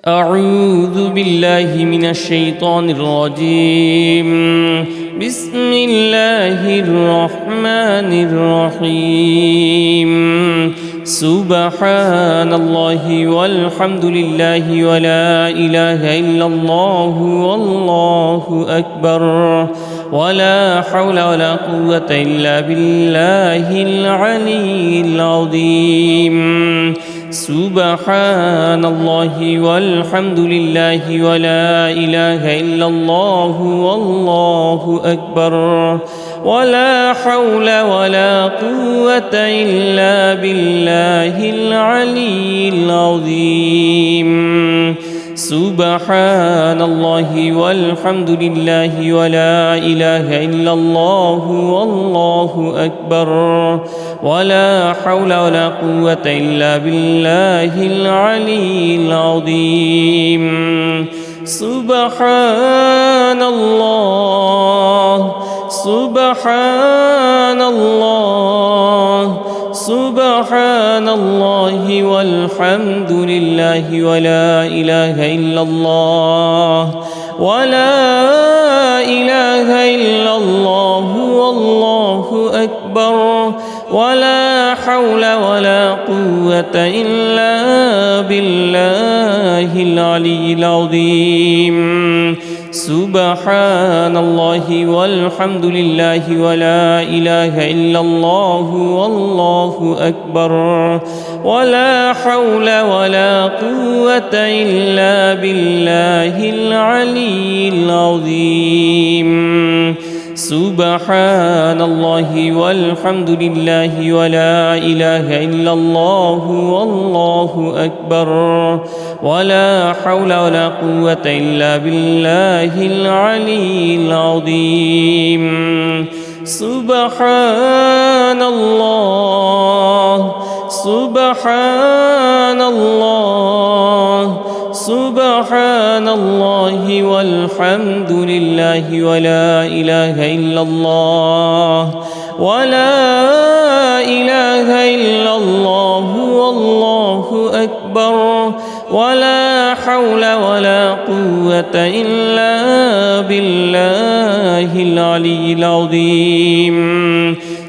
أعوذ بالله من الشيطان الرجيم. بسم الله الرحمن الرحيم. سبحان الله والحمد لله ولا إله إلا الله والله أكبر ولا حول ولا قوة إلا بالله العلي العظيم. سبحان الله والحمد لله ولا إله إلا الله والله أكبر ولا حول ولا قوة إلا بالله العلي العظيم. سبحان الله والحمد لله ولا إله إلا الله والله أكبر ولا حول ولا قوة إلا بالله العلي العظيم. سبحان الله سبحان الله سبحان الله والحمد لله ولا إله إلا الله ولا إله إلا الله والله أكبر ولا حول ولا قوة إلا بالله العلي العظيم. سبحان الله والحمد لله ولا إله إلا الله والله أكبر ولا حول ولا قوة إلا بالله العلي العظيم. سبحان الله والحمد لله ولا إله إلا الله والله أكبر ولا حول ولا قوة إلا بالله العلي العظيم. سبحان الله سبحان الله سبحان الله والحمد لله ولا إله إلا الله ولا إله إلا الله والله أكبر ولا حول ولا قوة إلا بالله العلي العظيم.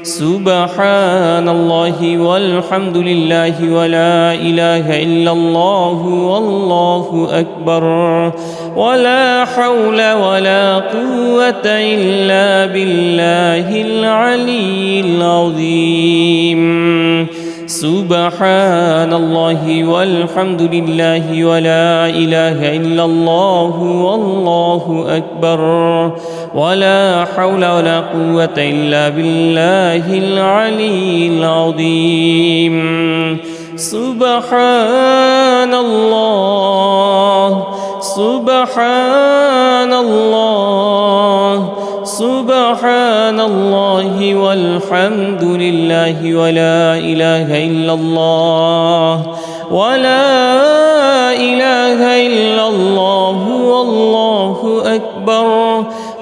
سبحان الله والحمد لله ولا إله إلا الله والله أكبر ولا حول ولا قوة إلا بالله العلي العظيم. سبحان الله والحمد لله ولا إله إلا الله والله أكبر ولا حول ولا قوة إلا بالله العلي العظيم. سبحان الله سبحان الله سبحان الله والحمد لله ولا إله إلا الله ولا إله إلا الله والله أكبر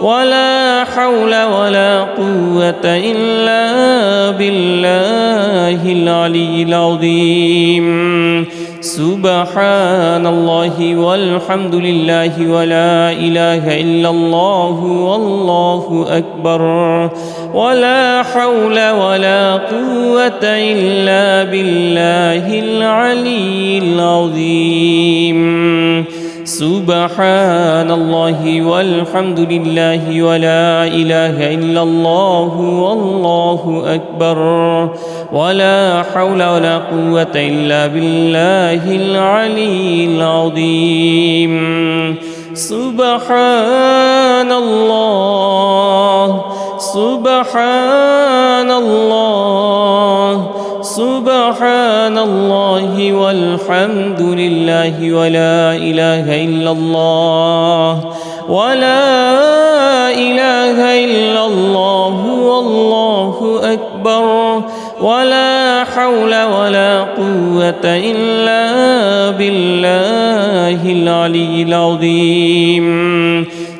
ولا حول ولا قوة إلا بالله العلي العظيم. سبحان الله والحمد لله ولا إله إلا الله والله أكبر ولا حول ولا قوة إلا بالله العلي العظيم. سبحان الله والحمد لله ولا إله إلا الله والله أكبر ولا حول ولا قوة إلا بالله العلي العظيم. سبحان الله سبحان الله سبحان الله والحمد لله ولا إله إلا الله ولا إله إلا الله والله أكبر ولا حول ولا قوة إلا بالله العلي العظيم.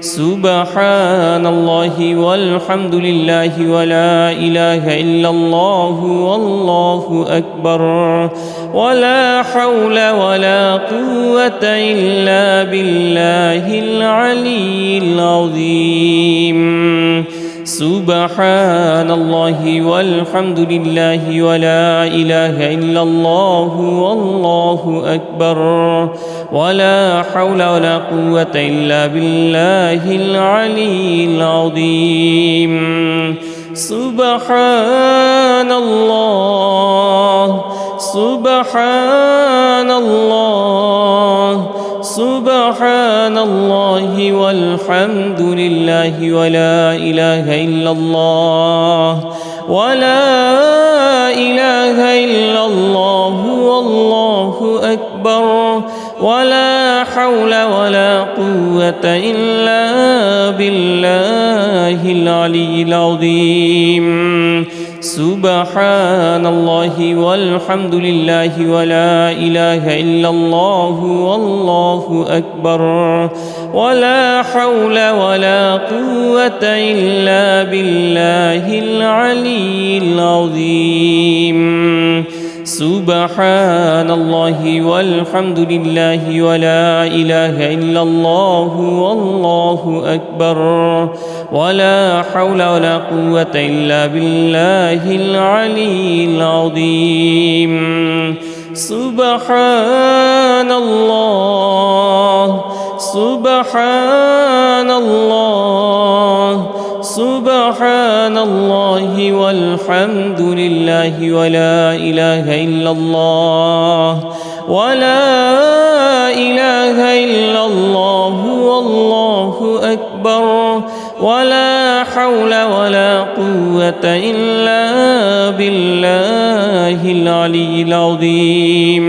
سبحان الله والحمد لله ولا إله إلا الله والله أكبر ولا حول ولا قوة إلا بالله العلي العظيم. سبحان الله والحمد لله ولا إله إلا الله والله أكبر ولا حول ولا قوة إلا بالله العلي العظيم. سبحان الله سبحان الله سبحان الله والحمد لله ولا إله إلا الله ولا إله إلا الله والله أكبر ولا حول ولا قوة إلا بالله العلي العظيم. سبحان الله والحمد لله ولا إله إلا الله والله أكبر ولا حول ولا قوة إلا بالله العلي العظيم. سبحان الله والحمد لله ولا إله إلا الله والله أكبر ولا حول ولا قوة إلا بالله العلي العظيم. سبحان الله سبحان الله سبحان الله والحمد لله ولا إله إلا الله ولا إله إلا الله والله أكبر ولا حول ولا قوة إلا بالله العلي العظيم.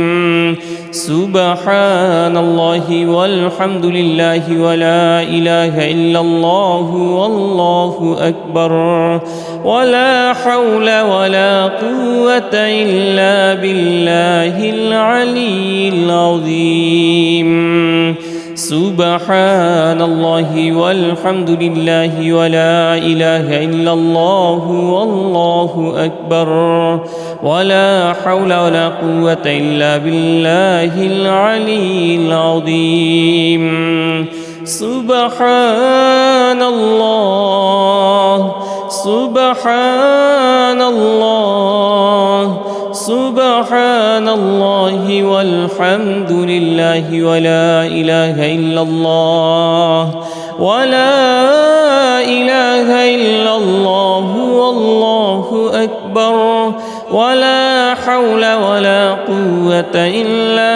سبحان الله والحمد لله ولا إله إلا الله والله أكبر ولا حول ولا قوة إلا بالله العلي العظيم. سبحان الله والحمد لله ولا إله إلا الله والله أكبر ولا حول ولا قوة إلا بالله العلي العظيم. سبحان الله سبحان الله سبحان الله والحمد لله ولا إله إلا الله ولا إله إلا الله والله أكبر ولا حول ولا قوة إلا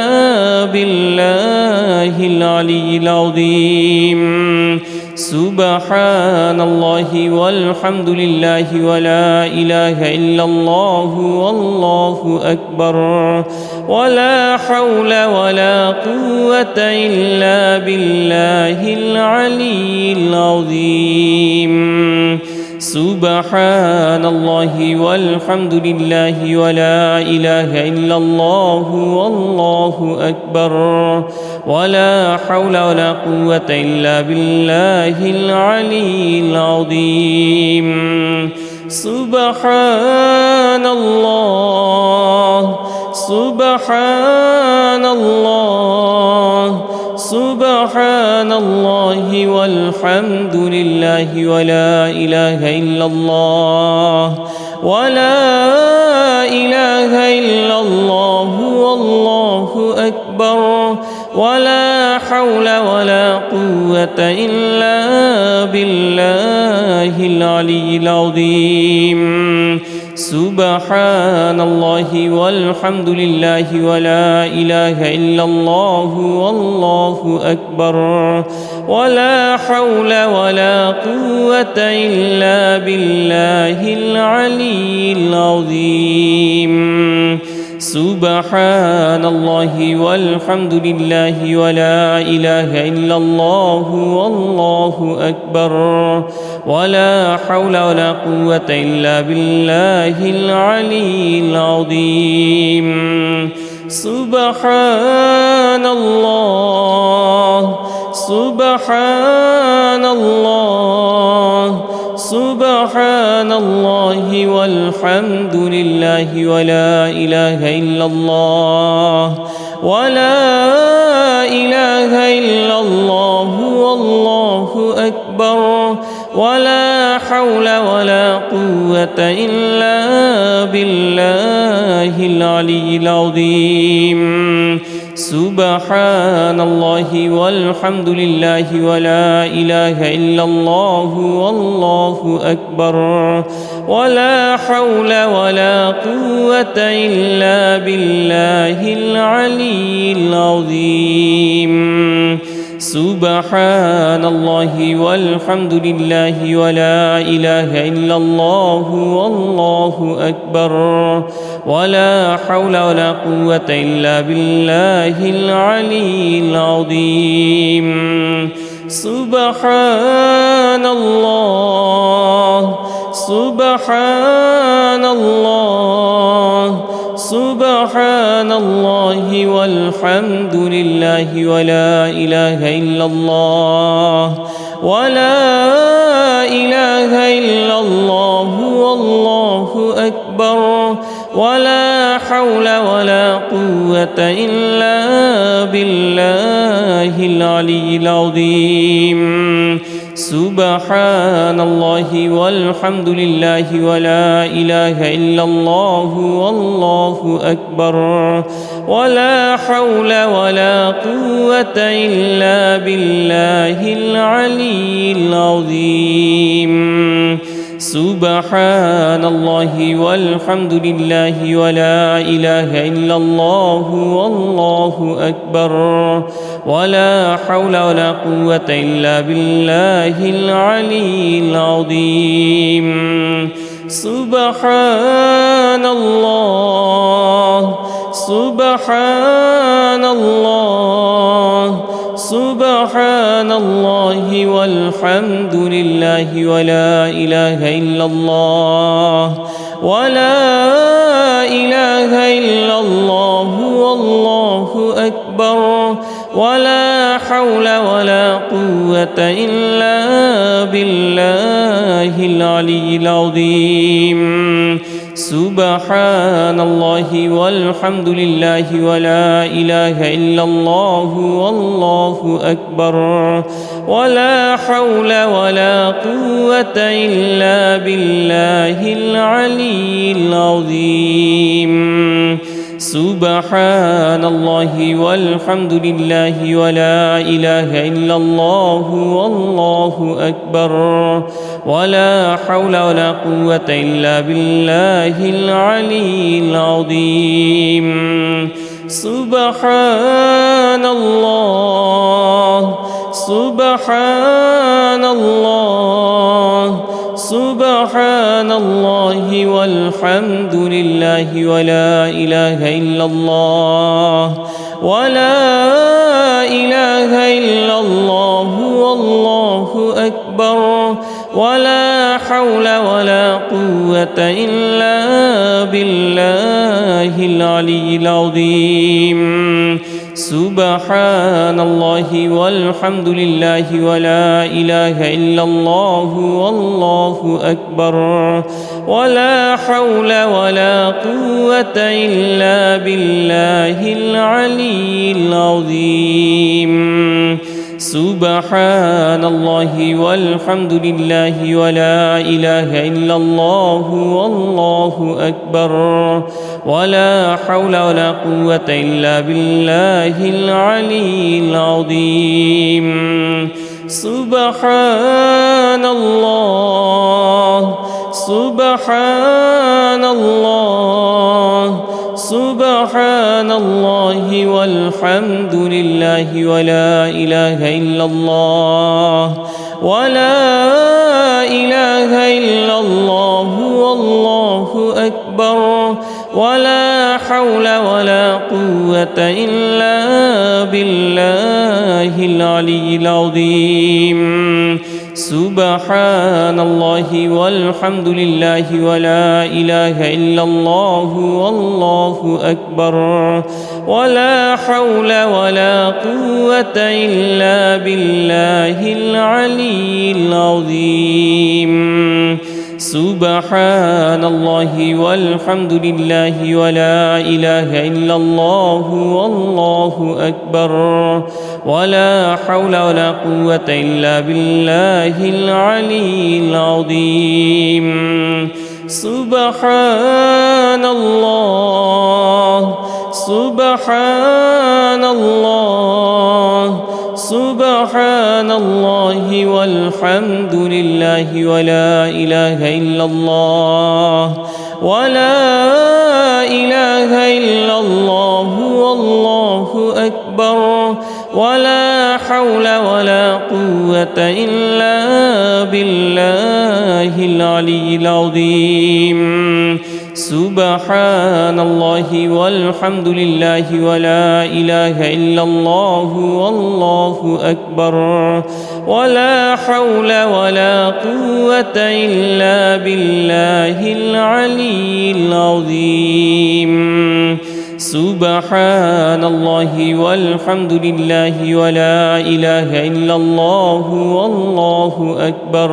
بالله العلي العظيم. سبحان الله والحمد لله ولا إله إلا الله والله أكبر ولا حول ولا قوة إلا بالله العلي العظيم. سبحان الله والحمد لله ولا إله إلا الله والله أكبر ولا حول ولا قوة إلا بالله العلي العظيم. سبحان الله سبحان الله سبحان الله والحمد لله ولا إله إلا الله ولا إله إلا الله والله أكبر ولا حول ولا قوة إلا بالله العلي العظيم. سبحان الله والحمد لله ولا إله إلا الله والله أكبر ولا حول ولا قوة إلا بالله العلي العظيم. سبحان الله والحمد لله ولا إله إلا الله والله أكبر ولا حول ولا قوة إلا بالله العلي العظيم سبحان الله سبحان الله سبحان الله والحمد لله ولا إله إلا الله ولا إله إلا الله والله أكبر ولا حول ولا قوة إلا بالله العلي العظيم سبحان الله والحمد لله ولا إله إلا الله والله أكبر ولا حول ولا قوة إلا بالله العلي العظيم سبحان الله والحمد لله ولا إله إلا الله والله أكبر ولا حول ولا قوة إلا بالله العلي العظيم سبحان الله سبحان الله سبحان الله والحمد لله ولا إله إلا الله ولا إله إلا الله والله أكبر ولا حول ولا قوة إلا بالله العلي العظيم سبحان الله والحمد لله ولا إله إلا الله والله أكبر ولا حول ولا قوة إلا بالله العلي العظيم سبحان الله والحمد لله ولا إله إلا الله والله أكبر ولا حول ولا قوة إلا بالله العلي العظيم سبحان الله سبحان الله سبحان الله والحمد لله ولا إله إلا الله ولا إله إلا الله والله أكبر ولا حول ولا قوة إلا بالله العلي العظيم سبحان الله والحمد لله ولا إله إلا الله والله أكبر ولا حول ولا قوة إلا بالله العلي العظيم سبحان الله والحمد لله ولا إله إلا الله والله أكبر ولا حول ولا قوة إلا بالله العلي العظيم سبحان الله سبحان الله سبحان الله والحمد لله ولا إله إلا الله ولا إله إلا الله والله أكبر ولا حول ولا قوة إلا بالله العلي العظيم سبحان الله والحمد لله ولا إله إلا الله والله أكبر ولا حول ولا قوة إلا بالله العلي العظيم سبحان الله والحمد لله ولا إله إلا الله والله أكبر ولا حول ولا قوة إلا بالله العلي العظيم سبحان الله سبحان الله سبحان الله والحمد لله ولا إله إلا الله ولا إله إلا الله والله أكبر ولا حول ولا قوة إلا بالله العلي العظيم سبحان الله والحمد لله ولا إله إلا الله والله أكبر ولا حول ولا قوة إلا بالله العلي العظيم سبحان الله والحمد لله ولا إله إلا الله والله أكبر ولا حول ولا قوة إلا بالله العلي العظيم سبحان الله سبحان الله سبحان الله والحمد لله ولا إله إلا الله ولا إله إلا الله والله أكبر ولا حول ولا قوة إلا بالله العلي العظيم سبحان الله والحمد لله ولا إله إلا الله والله أكبر ولا حول ولا قوة إلا بالله العلي العظيم سبحان الله والحمد لله ولا إله إلا الله والله أكبر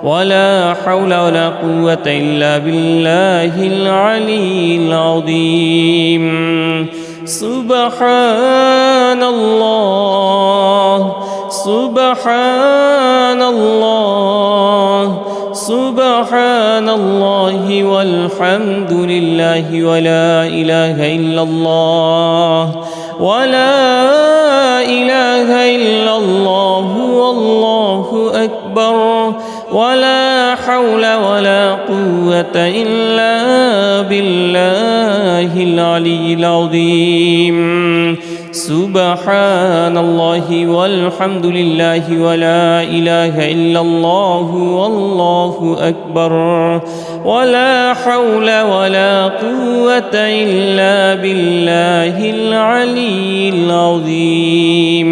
ولا حول ولا قوة إلا بالله العلي العظيم سبحان الله سبحان الله سبحان الله والحمد لله ولا إله إلا الله ولا إله إلا الله والله أكبر ولا حول ولا قوة إلا بالله العلي العظيم سبحان الله والحمد لله ولا إله إلا الله والله أكبر ولا حول ولا قوة إلا بالله العلي العظيم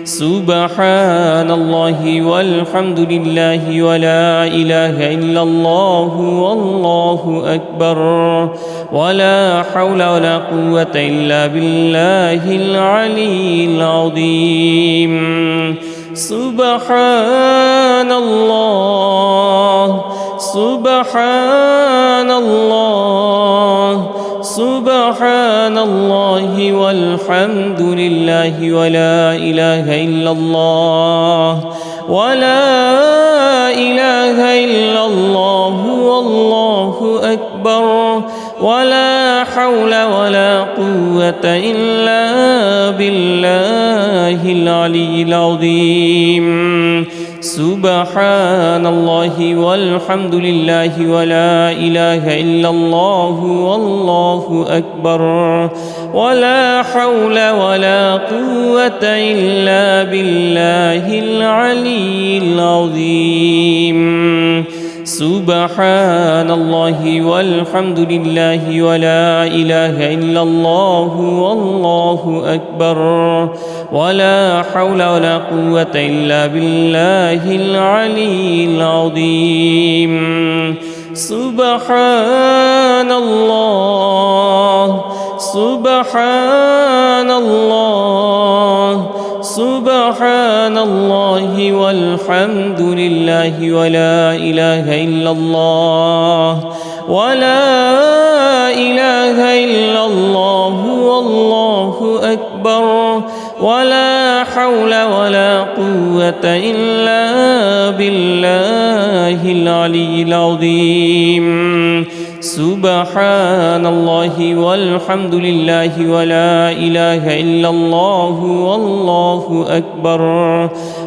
سبحان الله والحمد لله ولا إله إلا الله والله أكبر ولا حول ولا قوة إلا بالله العلي العظيم سبحان الله سبحان الله سبحان الله والحمد لله ولا إله إلا الله ولا إله إلا الله والله أكبر ولا حول ولا قوة إلا بالله العلي العظيم سبحان الله والحمد لله ولا إله إلا الله والله أكبر ولا حول ولا قوة إلا بالله العلي العظيم سبحان الله والحمد لله ولا إله إلا الله والله أكبر ولا حول ولا قوة إلا بالله العلي العظيم سبحان الله سبحان الله سبحان الله والحمد لله ولا إله إلا الله ولا إله إلا الله والله أكبر ولا حول ولا قوة إلا بالله العلي العظيم سبحان الله والحمد لله ولا إله إلا الله والله أكبر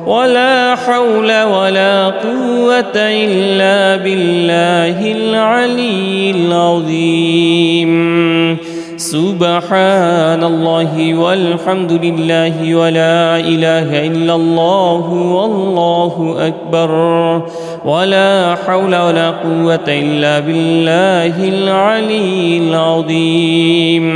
ولا حول ولا قوة إلا بالله العلي العظيم سبحان الله والحمد لله ولا إله إلا الله والله أكبر ولا حول ولا قوة إلا بالله العلي العظيم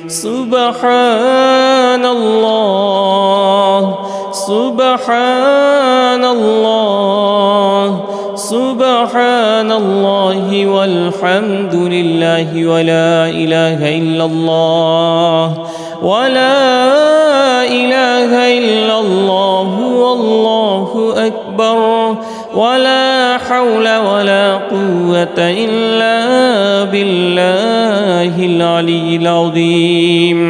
سبحان الله سبحان الله سبحان الله والحمد لله ولا إله إلا الله ولا إله إلا الله والله أكبر ولا حول ولا قوة إلا بالله العلي العظيم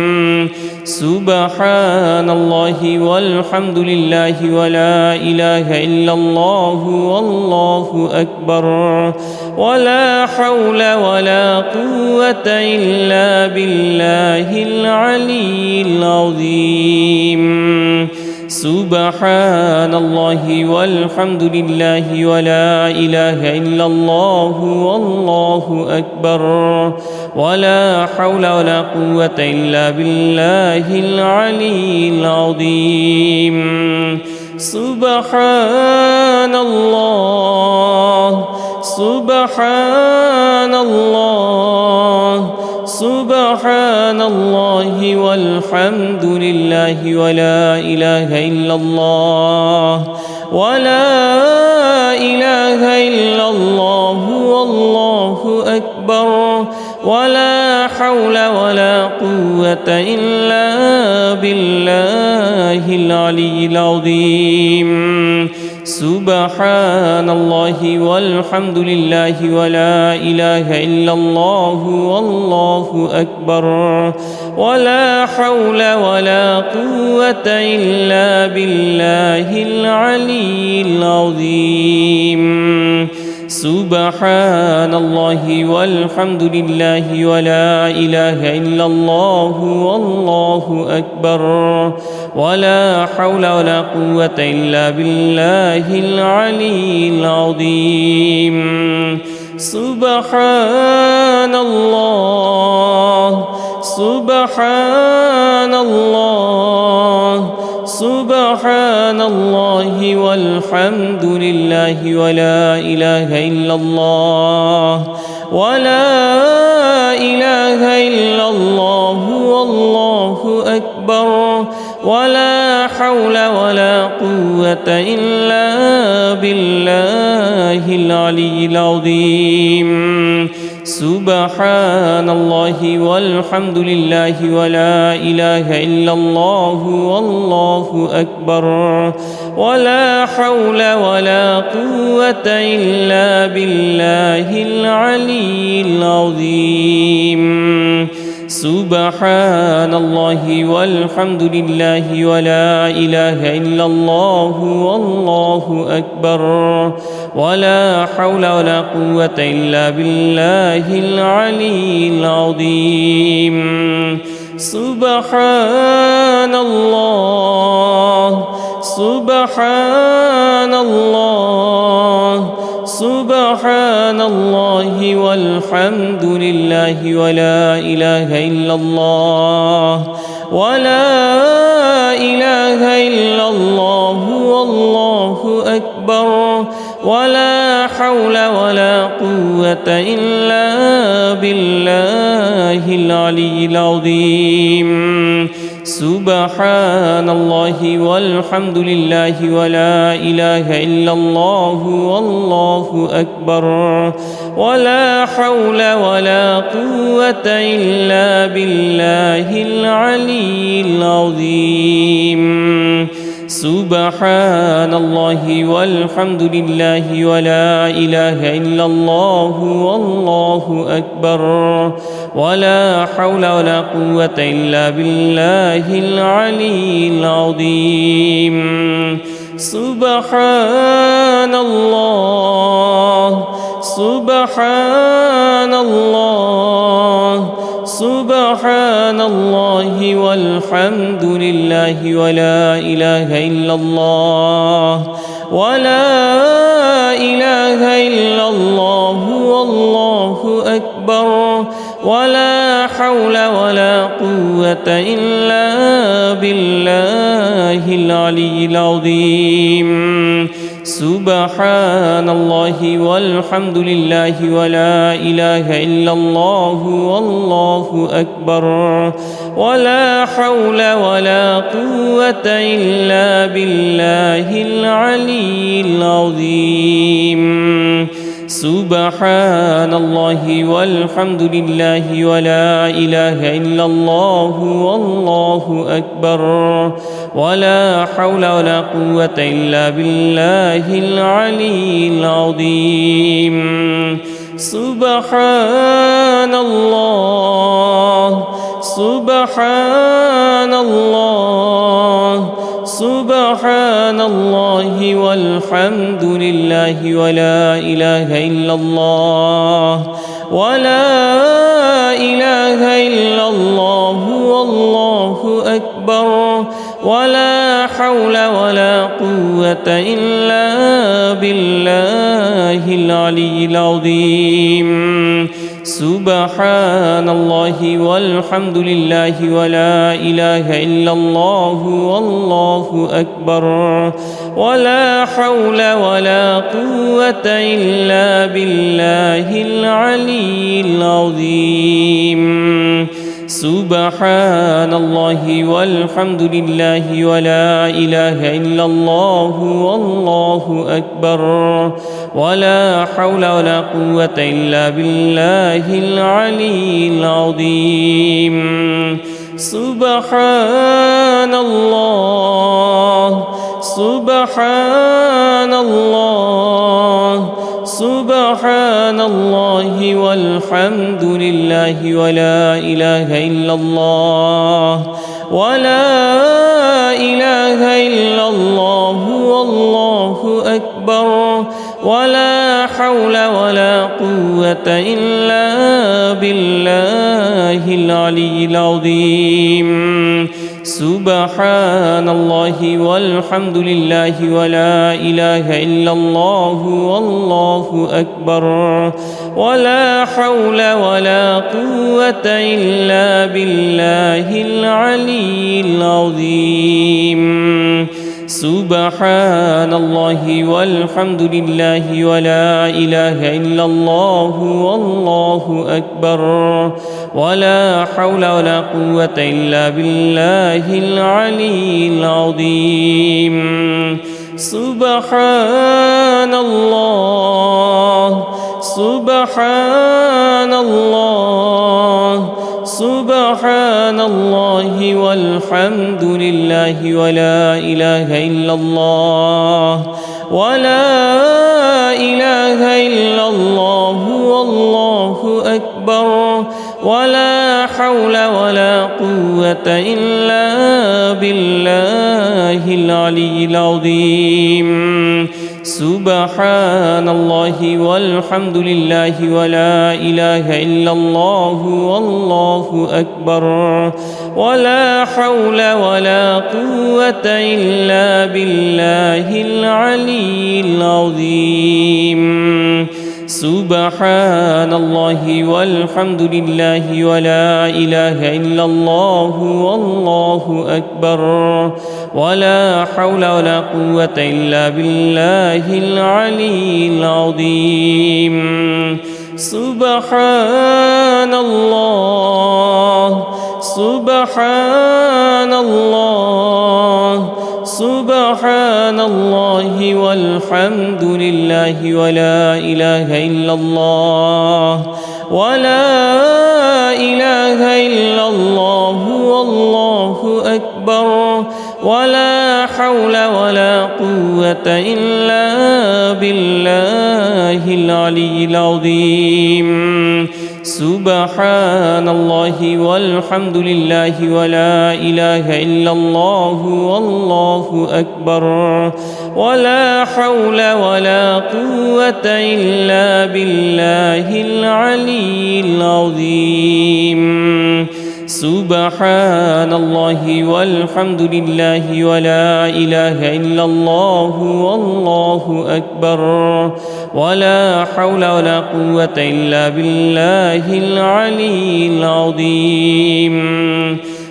سبحان الله والحمد لله ولا إله إلا الله والله أكبر ولا حول ولا قوة إلا بالله العلي العظيم سبحان الله والحمد لله ولا إله إلا الله والله أكبر ولا حول ولا قوة إلا بالله العلي العظيم سبحان الله سبحان الله سبحان الله والحمد لله ولا إله إلا الله ولا إله إلا الله والله أكبر ولا حول ولا قوة إلا بالله العلي العظيم سبحان الله والحمد لله ولا إله إلا الله والله أكبر ولا حول ولا قوة إلا بالله العلي العظيم سبحان الله والحمد لله ولا إله إلا الله والله أكبر ولا حول ولا قوة إلا بالله العلي العظيم سبحان الله سبحان الله سبحان الله والحمد لله ولا إله إلا الله ولا إله إلا الله والله أكبر ولا حول ولا قوة إلا بالله العلي العظيم سبحان الله والحمد لله ولا إله إلا الله والله أكبر ولا حول ولا قوة إلا بالله العلي العظيم سبحان الله والحمد لله ولا إله إلا الله والله أكبر ولا حول ولا قوة إلا بالله العلي العظيم سبحان الله سبحان الله سبحان الله والحمد لله ولا إله إلا الله ولا إله إلا الله والله أكبر ولا حول ولا قوة إلا بالله العلي العظيم سبحان الله والحمد لله ولا إله إلا الله والله أكبر ولا حول ولا قوة إلا بالله العلي العظيم سبحان الله والحمد لله ولا إله إلا الله والله أكبر ولا حول ولا قوة إلا بالله العلي العظيم سبحان الله سبحان الله سبحان الله والحمد لله ولا إله إلا الله ولا إله إلا الله والله أكبر ولا حول ولا قوة إلا بالله العلي العظيم. سبحان الله والحمد لله ولا إله إلا الله والله أكبر ولا حول ولا قوة إلا بالله العلي العظيم. سبحان الله والحمد لله ولا إله إلا الله والله أكبر ولا حول ولا قوة إلا بالله العلي العظيم. سبحان الله سبحان الله سبحان الله والحمد لله ولا إله إلا الله ولا إله إلا الله والله أكبر ولا حول ولا قوة إلا بالله العلي العظيم. سبحان الله والحمد لله ولا إله إلا الله والله أكبر ولا حول ولا قوة إلا بالله العلي العظيم. سبحان الله والحمد لله ولا إله إلا الله والله أكبر ولا حول ولا قوة إلا بالله العلي العظيم. سبحان الله سبحان الله سبحان الله والحمد لله ولا إله إلا الله ولا إله إلا الله والله أكبر ولا حول ولا قوة إلا بالله العلي العظيم. سبحان الله والحمد لله ولا إله إلا الله والله أكبر ولا حول ولا قوة إلا بالله العلي العظيم. سبحان الله والحمد لله ولا إله إلا الله والله أكبر ولا حول ولا قوة إلا بالله العلي العظيم. سبحان الله سبحان الله سبحان الله والحمد لله ولا إله إلا الله ولا إله إلا الله والله أكبر ولا حول ولا قوة إلا بالله العلي العظيم. سبحان الله والحمد لله ولا إله إلا الله والله أكبر ولا حول ولا قوة إلا بالله العلي العظيم. سبحان الله والحمد لله ولا إله إلا الله والله أكبر ولا حول ولا قوة إلا بالله العلي العظيم. سبحان الله سبحان الله سبحان الله والحمد لله ولا إله إلا الله ولا إله إلا الله والله أكبر ولا حول ولا قوة إلا بالله العلي العظيم. سبحان الله والحمد لله ولا إله إلا الله والله أكبر ولا حول ولا قوة إلا بالله العلي العظيم. سبحان الله والحمد لله ولا إله إلا الله والله أكبر ولا حول ولا قوة إلا بالله العلي العظيم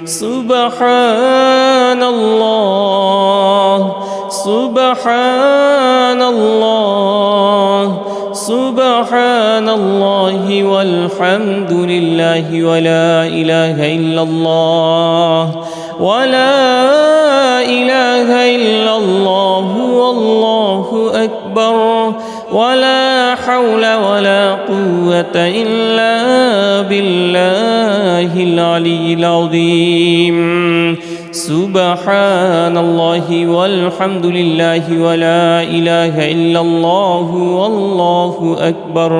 سبحان الله سبحان الله سبحان الله والحمد لله ولا إله إلا الله ولا إله إلا الله والله أكبر ولا حول ولا قوة إلا بالله العلي العظيم سبحان الله والحمد لله ولا إله إلا الله والله أكبر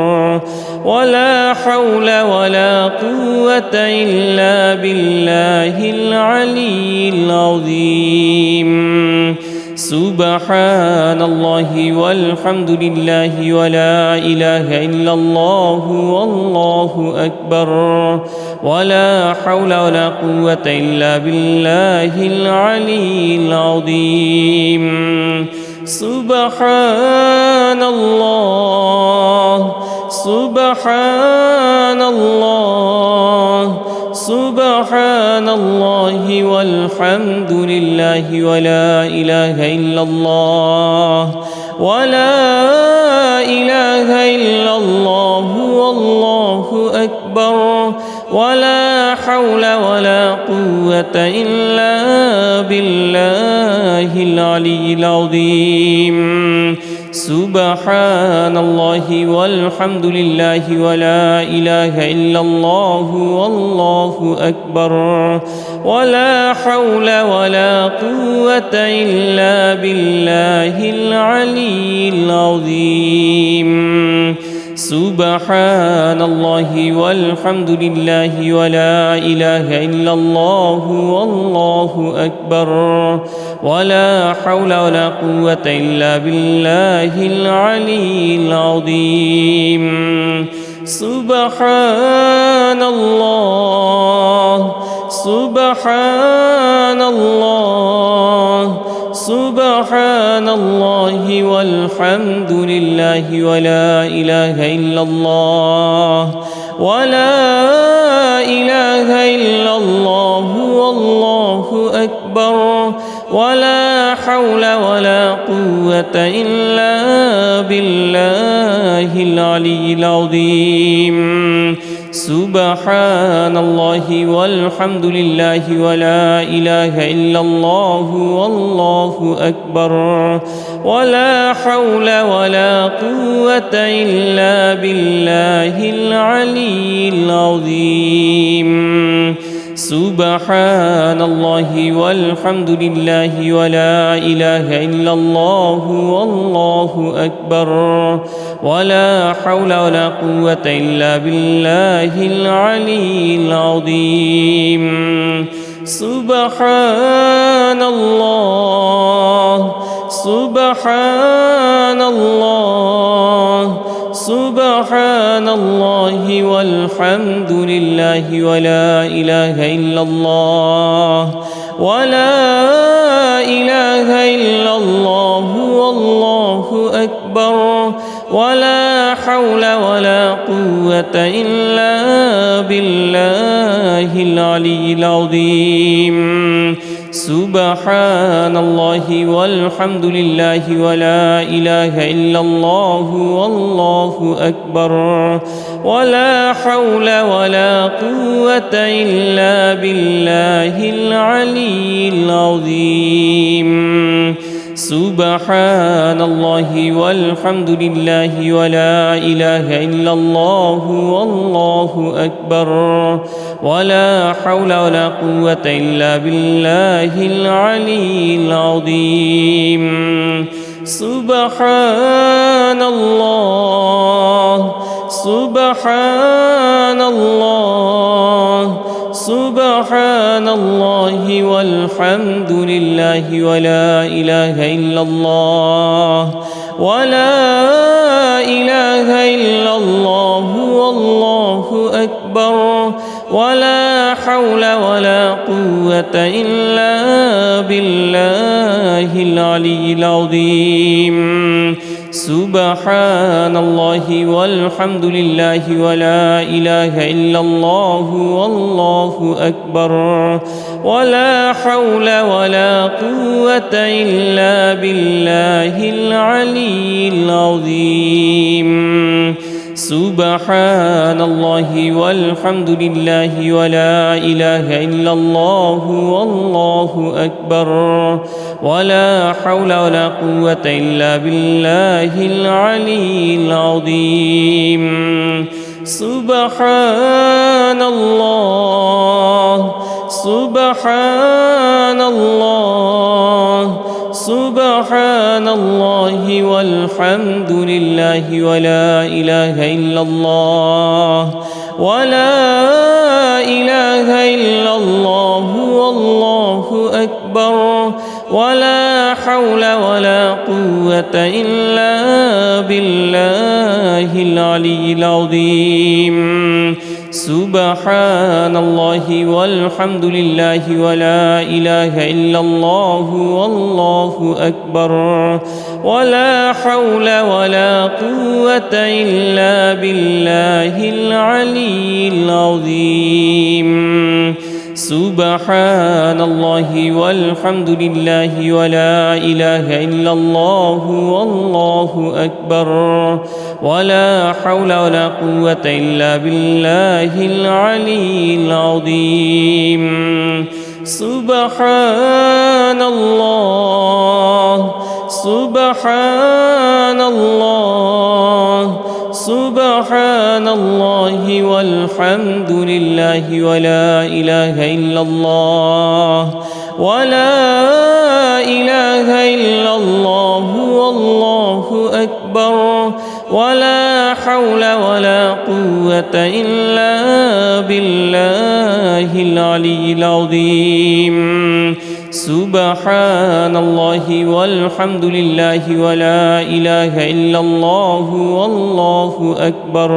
ولا حول ولا قوة إلا بالله العلي العظيم سبحان الله والحمد لله ولا إله إلا الله والله أكبر ولا حول ولا قوة إلا بالله العلي العظيم سبحان الله سبحان الله سبحان الله والحمد لله ولا إله إلا الله ولا إله إلا الله والله أكبر ولا حول ولا قوة إلا بالله العلي العظيم سبحان الله والحمد لله ولا إله إلا الله والله أكبر ولا حول ولا قوة إلا بالله العلي العظيم سبحان الله والحمد لله ولا إله إلا الله والله أكبر ولا حول ولا قوة إلا بالله العلي العظيم سبحان الله سبحان الله سبحان الله والحمد لله ولا إله إلا الله ولا إله إلا الله والله أكبر ولا حول ولا قوة إلا بالله العلي العظيم سبحان الله والحمد لله ولا إله إلا الله والله أكبر ولا حول ولا قوة إلا بالله العلي العظيم سبحان الله والحمد لله ولا إله إلا الله والله أكبر ولا حول ولا قوة إلا بالله العلي العظيم سبحان الله سبحان الله سبحان الله والحمد لله ولا إله إلا الله ولا إله إلا الله والله أكبر ولا حول ولا قوة إلا بالله العلي العظيم سبحان الله والحمد لله ولا إله إلا الله والله أكبر ولا حول ولا قوة إلا بالله العلي العظيم سبحان الله والحمد لله ولا إله إلا الله والله أكبر ولا حول ولا قوة إلا بالله العلي العظيم سبحان الله سبحان الله سبحان الله والحمد لله ولا إله إلا الله ولا إله إلا الله والله أكبر ولا حول ولا قوة إلا بالله العلي العظيم سبحان الله والحمد لله ولا إله إلا الله والله أكبر ولا حول ولا قوة إلا بالله العلي العظيم سبحان الله والحمد لله ولا إله إلا الله والله أكبر ولا حول ولا قوة إلا بالله العلي العظيم سبحان الله سبحان الله سبحان الله والحمد لله ولا إله إلا الله ولا إله إلا الله والله أكبر ولا حول ولا قوة إلا بالله العلي العظيم سبحان الله والحمد لله ولا إله إلا الله والله أكبر ولا حول ولا قوة إلا بالله العلي العظيم سبحان الله والحمد لله ولا إله إلا الله والله أكبر ولا حول ولا قوة إلا بالله العلي العظيم سبحان الله سبحان الله سبحان الله والحمد لله ولا إله إلا الله ولا إله إلا الله والله أكبر ولا حول ولا قوة إلا بالله العلي العظيم سبحان الله والحمد لله ولا إله إلا الله والله أكبر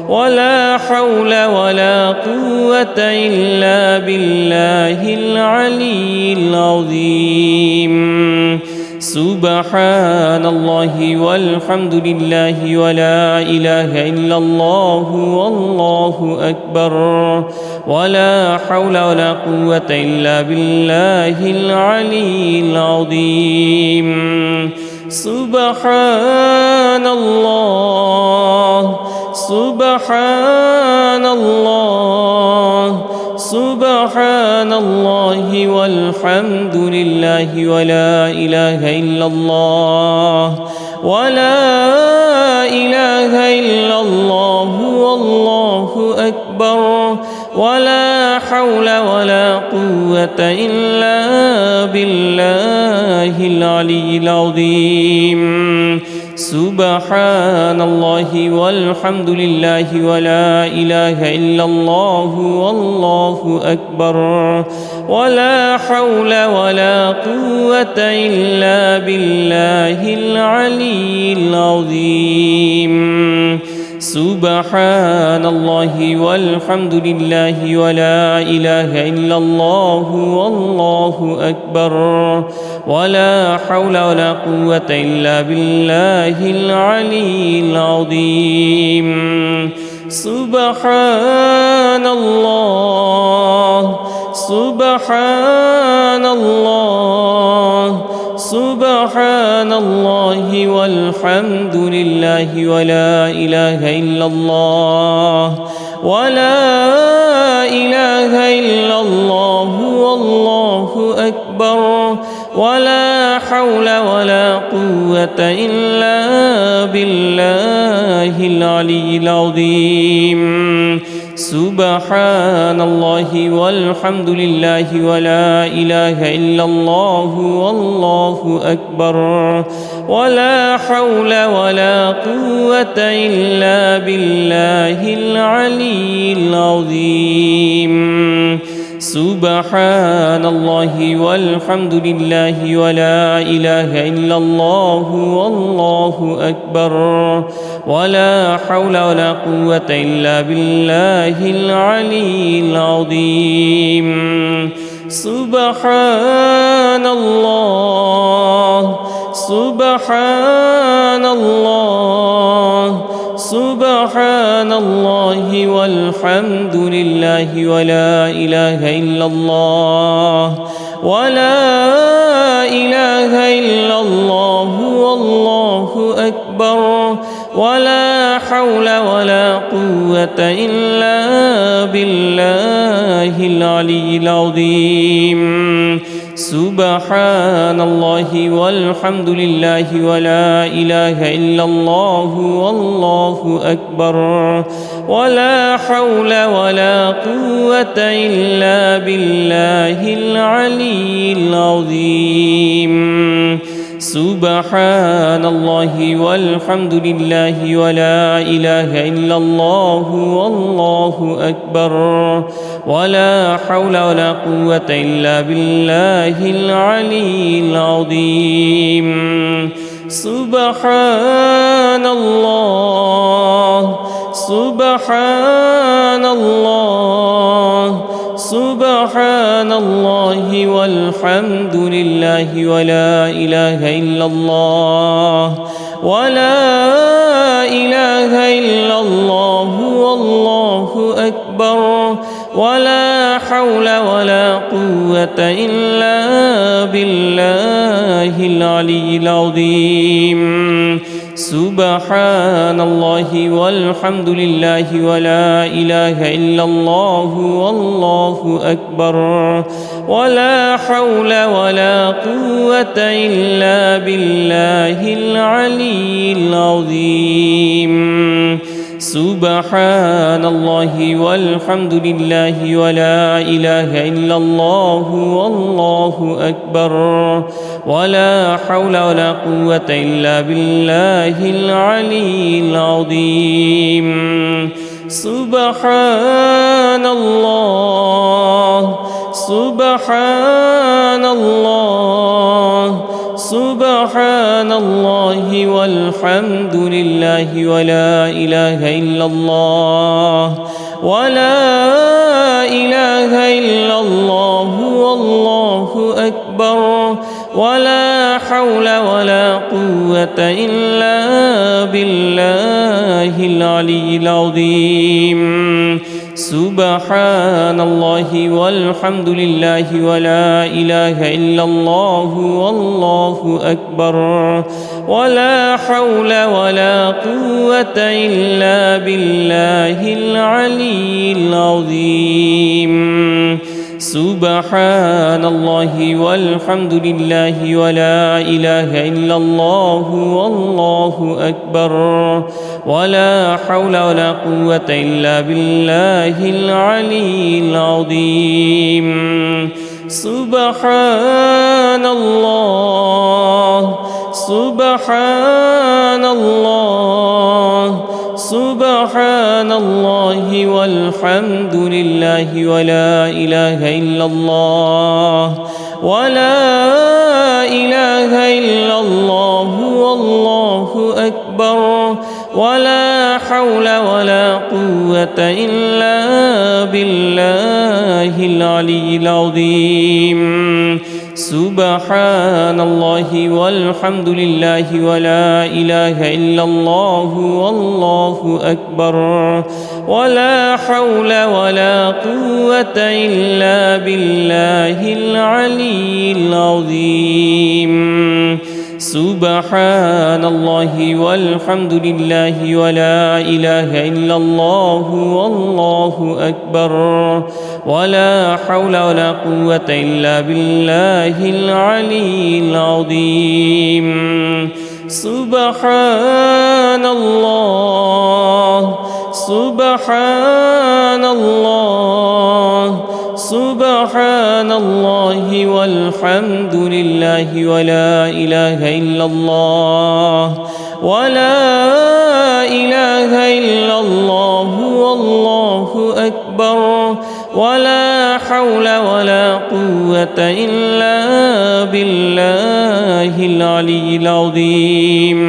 ولا حول ولا قوة إلا بالله العلي العظيم سبحان الله والحمد لله ولا إله إلا الله والله أكبر ولا حول ولا قوة إلا بالله العلي العظيم سبحان الله سبحان الله سبحان الله والحمد لله ولا إله إلا الله ولا إله إلا الله والله أكبر ولا حول ولا قوة إلا بالله العلي العظيم سبحان الله والحمد لله ولا إله إلا الله والله أكبر ولا حول ولا قوة إلا بالله العلي العظيم سبحان الله والحمد لله ولا إله إلا الله والله أكبر ولا حول ولا قوة إلا بالله العلي العظيم سبحان الله سبحان الله سبحان الله والحمد لله ولا إله إلا الله ولا إله إلا الله والله أكبر ولا حول ولا قوة إلا بالله العلي العظيم سبحان الله والحمد لله ولا إله إلا الله والله أكبر ولا حول ولا قوة إلا بالله العلي العظيم سبحان الله والحمد لله ولا إله إلا الله والله أكبر ولا حول ولا قوة إلا بالله العلي العظيم سبحان الله سبحان الله سبحان الله والحمد لله ولا إله إلا الله ولا إله إلا الله والله أكبر ولا حول ولا قوة إلا بالله العلي العظيم سبحان الله والحمد لله ولا إله إلا الله والله أكبر ولا حول ولا قوة إلا بالله العلي العظيم سبحان الله والحمد لله ولا إله إلا الله والله أكبر ولا حول ولا قوة إلا بالله العلي العظيم سبحان الله سبحان الله سبحان الله والحمد لله ولا إله إلا الله ولا إله إلا الله والله أكبر ولا حول ولا قوة إلا بالله العلي العظيم سبحان الله والحمد لله ولا إله إلا الله والله أكبر ولا حول ولا قوة إلا بالله العلي العظيم سبحان الله والحمد لله ولا إله إلا الله والله أكبر ولا حول ولا قوة إلا بالله العلي العظيم سبحان الله سبحان الله سبحان الله والحمد لله ولا إله إلا الله ولا إله إلا الله والله أكبر ولا حول ولا قوة إلا بالله العلي العظيم سبحان الله والحمد لله ولا إله إلا الله والله أكبر ولا حول ولا قوة إلا بالله العلي العظيم سبحان الله والحمد لله ولا إله إلا الله والله أكبر ولا حول ولا قوة إلا بالله العلي العظيم سبحان الله سبحان الله سبحان الله والحمد لله ولا إله إلا الله ولا إله إلا الله والله أكبر ولا حول ولا قوة إلا بالله العلي العظيم سبحان الله والحمد لله ولا إله إلا الله والله أكبر ولا حول ولا قوة إلا بالله العلي العظيم سبحان الله والحمد لله ولا إله إلا الله والله أكبر ولا حول ولا قوة إلا بالله العلي العظيم سبحان الله سبحان الله سبحان الله والحمد لله ولا إله إلا الله ولا إله إلا الله والله أكبر ولا حول ولا قوة إلا بالله العلي العظيم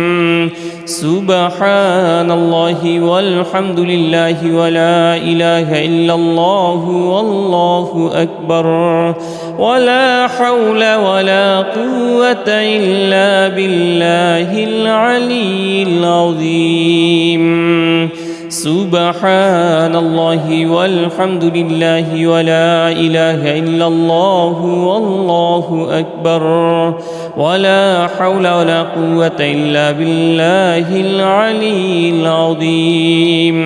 سبحان الله والحمد لله ولا إله إلا الله والله أكبر ولا حول ولا قوة إلا بالله العلي العظيم سبحان الله والحمد لله ولا إله إلا الله والله أكبر ولا حول ولا قوة إلا بالله العلي العظيم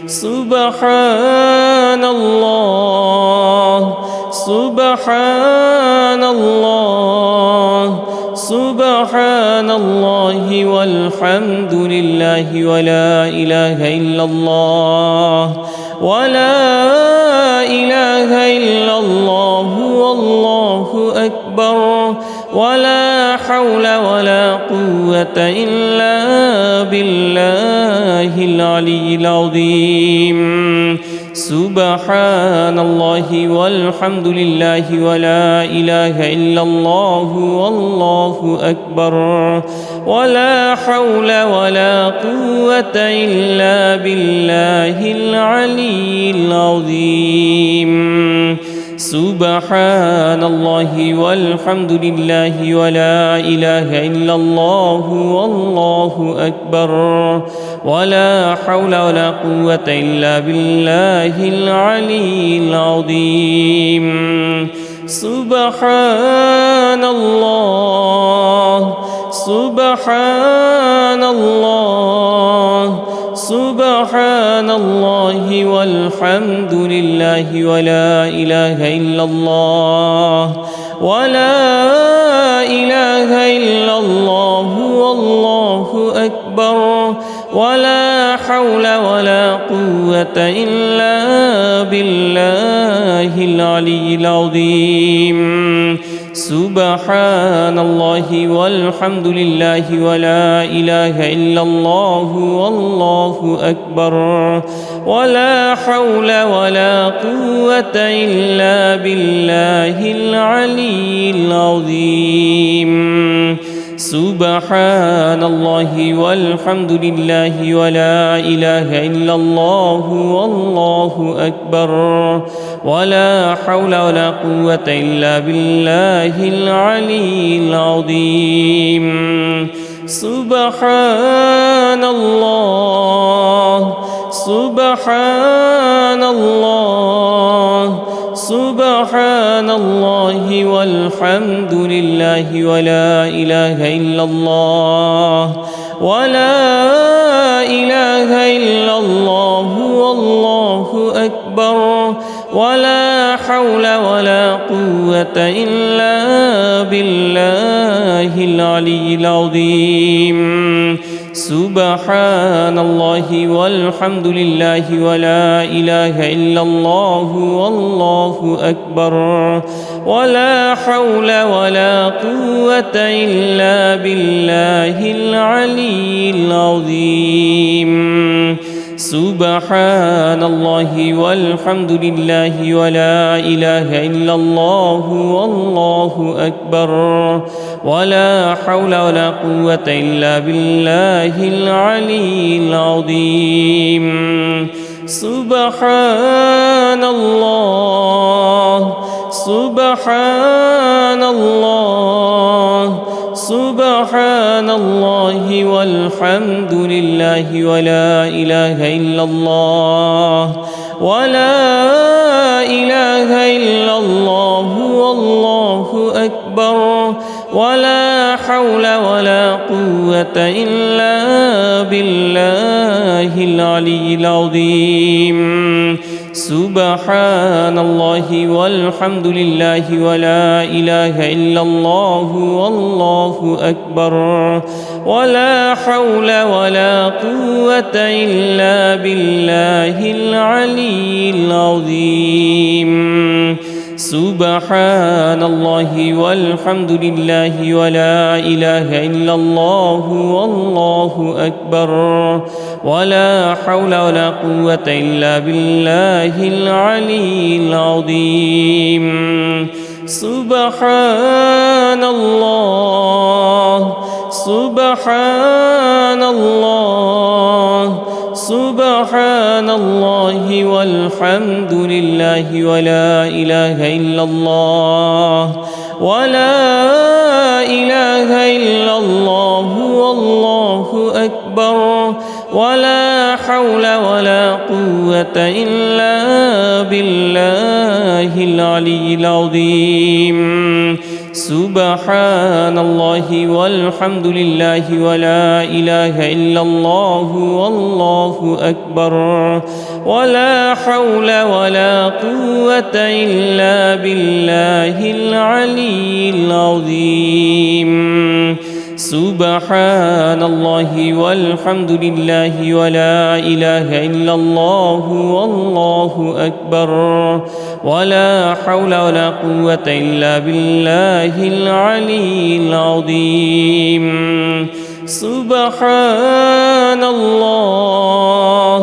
سبحان الله سبحان الله سبحان الله والحمد لله ولا إله إلا الله ولا إله إلا الله والله أكبر ولا حول ولا قوة إلا بالله العلي العظيم سبحان الله والحمد لله ولا إله إلا الله والله أكبر ولا حول ولا قوة إلا بالله العلي العظيم سبحان الله والحمد لله ولا إله إلا الله والله أكبر ولا حول ولا قوة إلا بالله العلي العظيم سبحان الله سبحان الله سبحان الله والحمد لله ولا إله إلا الله ولا إله إلا الله والله أكبر ولا حول ولا قوة إلا بالله العلي العظيم سبحان الله والحمد لله ولا إله إلا الله والله أكبر ولا حول ولا قوة إلا بالله العلي العظيم سبحان الله والحمد لله ولا إله إلا الله والله أكبر ولا حول ولا قوة إلا بالله العلي العظيم سبحان الله سبحان الله سبحان الله والحمد لله ولا إله إلا الله ولا إله إلا الله والله أكبر ولا حول ولا قوة إلا بالله العلي العظيم سبحان الله والحمد لله ولا إله إلا الله والله أكبر ولا حول ولا قوة إلا بالله العلي العظيم سبحان الله والحمد لله ولا إله إلا الله والله أكبر ولا حول ولا قوة إلا بالله العلي العظيم سبحان الله سبحان الله سبحان الله والحمد لله ولا إله إلا الله ولا إله إلا الله والله أكبر ولا حول ولا قوة إلا بالله العلي العظيم سبحان الله والحمد لله ولا إله إلا الله والله أكبر ولا حول ولا قوة إلا بالله العلي العظيم سبحان الله والحمد لله ولا إله إلا الله والله أكبر ولا حول ولا قوة إلا بالله العلي العظيم. سبحان الله سبحان الله سبحان الله والحمد لله ولا إله إلا الله ولا إله إلا الله والله أكبر ولا حول ولا قوة إلا بالله العلي العظيم. سبحان الله والحمد لله ولا إله إلا الله والله أكبر ولا حول ولا قوة إلا بالله العلي العظيم. سبحان الله والحمد لله ولا إله إلا الله والله أكبر ولا حول ولا قوة إلا بالله العلي العظيم. سبحان الله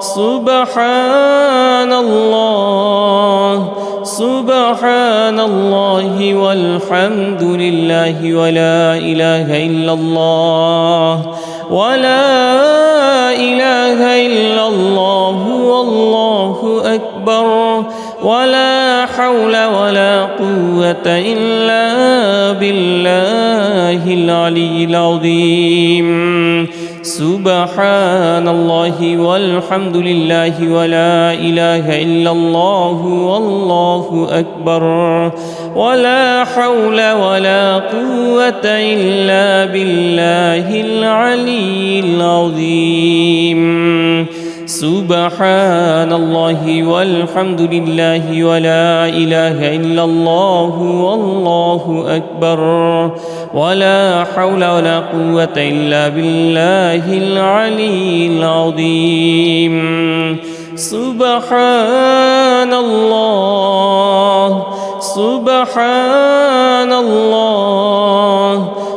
سبحان الله سبحان الله والحمد لله ولا إله إلا الله ولا إله إلا الله والله أكبر ولا حول ولا قوة إلا بالله العلي العظيم. سبحان الله والحمد لله ولا إله إلا الله والله أكبر ولا حول ولا قوة إلا بالله العلي العظيم. سبحان الله والحمد لله ولا إله إلا الله والله أكبر ولا حول ولا قوة إلا بالله العلي العظيم. سبحان الله سبحان الله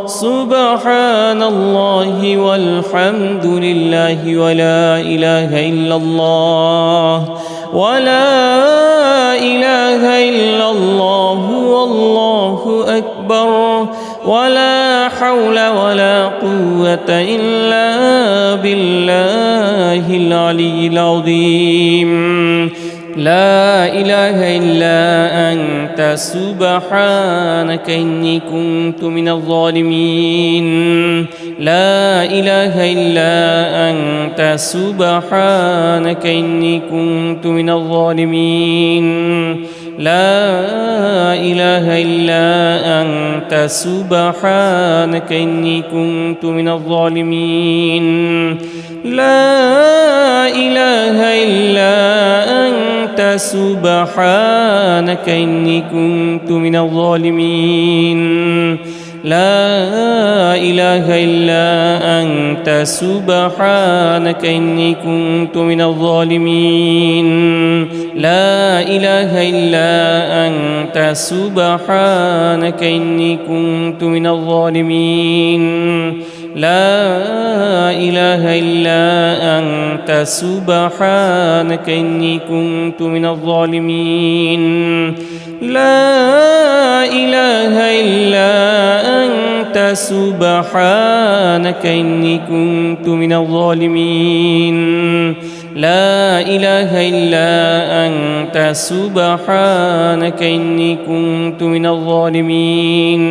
سبحان الله والحمد لله ولا إله إلا الله ولا إله إلا الله والله أكبر ولا حول ولا قوة إلا بالله العلي العظيم. لا إله إلا أنت سبحانك إني كنت من الظالمين. لا إله إلا أنت سبحانك إني كنت من الظالمين. لا إله إلا أنت سبحانك إني كنت من الظالمين. لا إله إلا أنت سبحانك إني كنت من الظالمين. لا إله إلا أنت سبحانك إني كنت من الظالمين. لا إله إلا أنت سبحانك إني كنت من الظالمين. لا إله إلا أنت سبحانك إني كنت من الظالمين. لا إله إلا أنت سبحانك إني كنت من الظالمين. لا إله إلا أنت سبحانك إني كنت من الظالمين.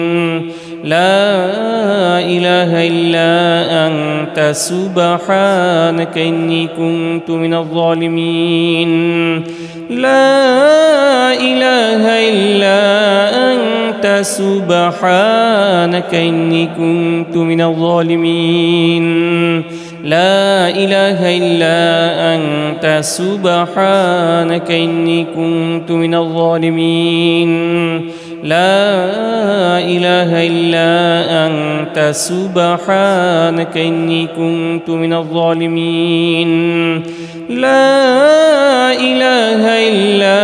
لا إله إلا أنت سبحانك إني كنت من الظالمين. لا إله إلا أنت سبحانك إني كنت من الظالمين. لا إله إلا أنت سبحانك إني كنت من الظالمين. لا إله إلا أنت سبحانك إني كنت من الظالمين. لا إله إلا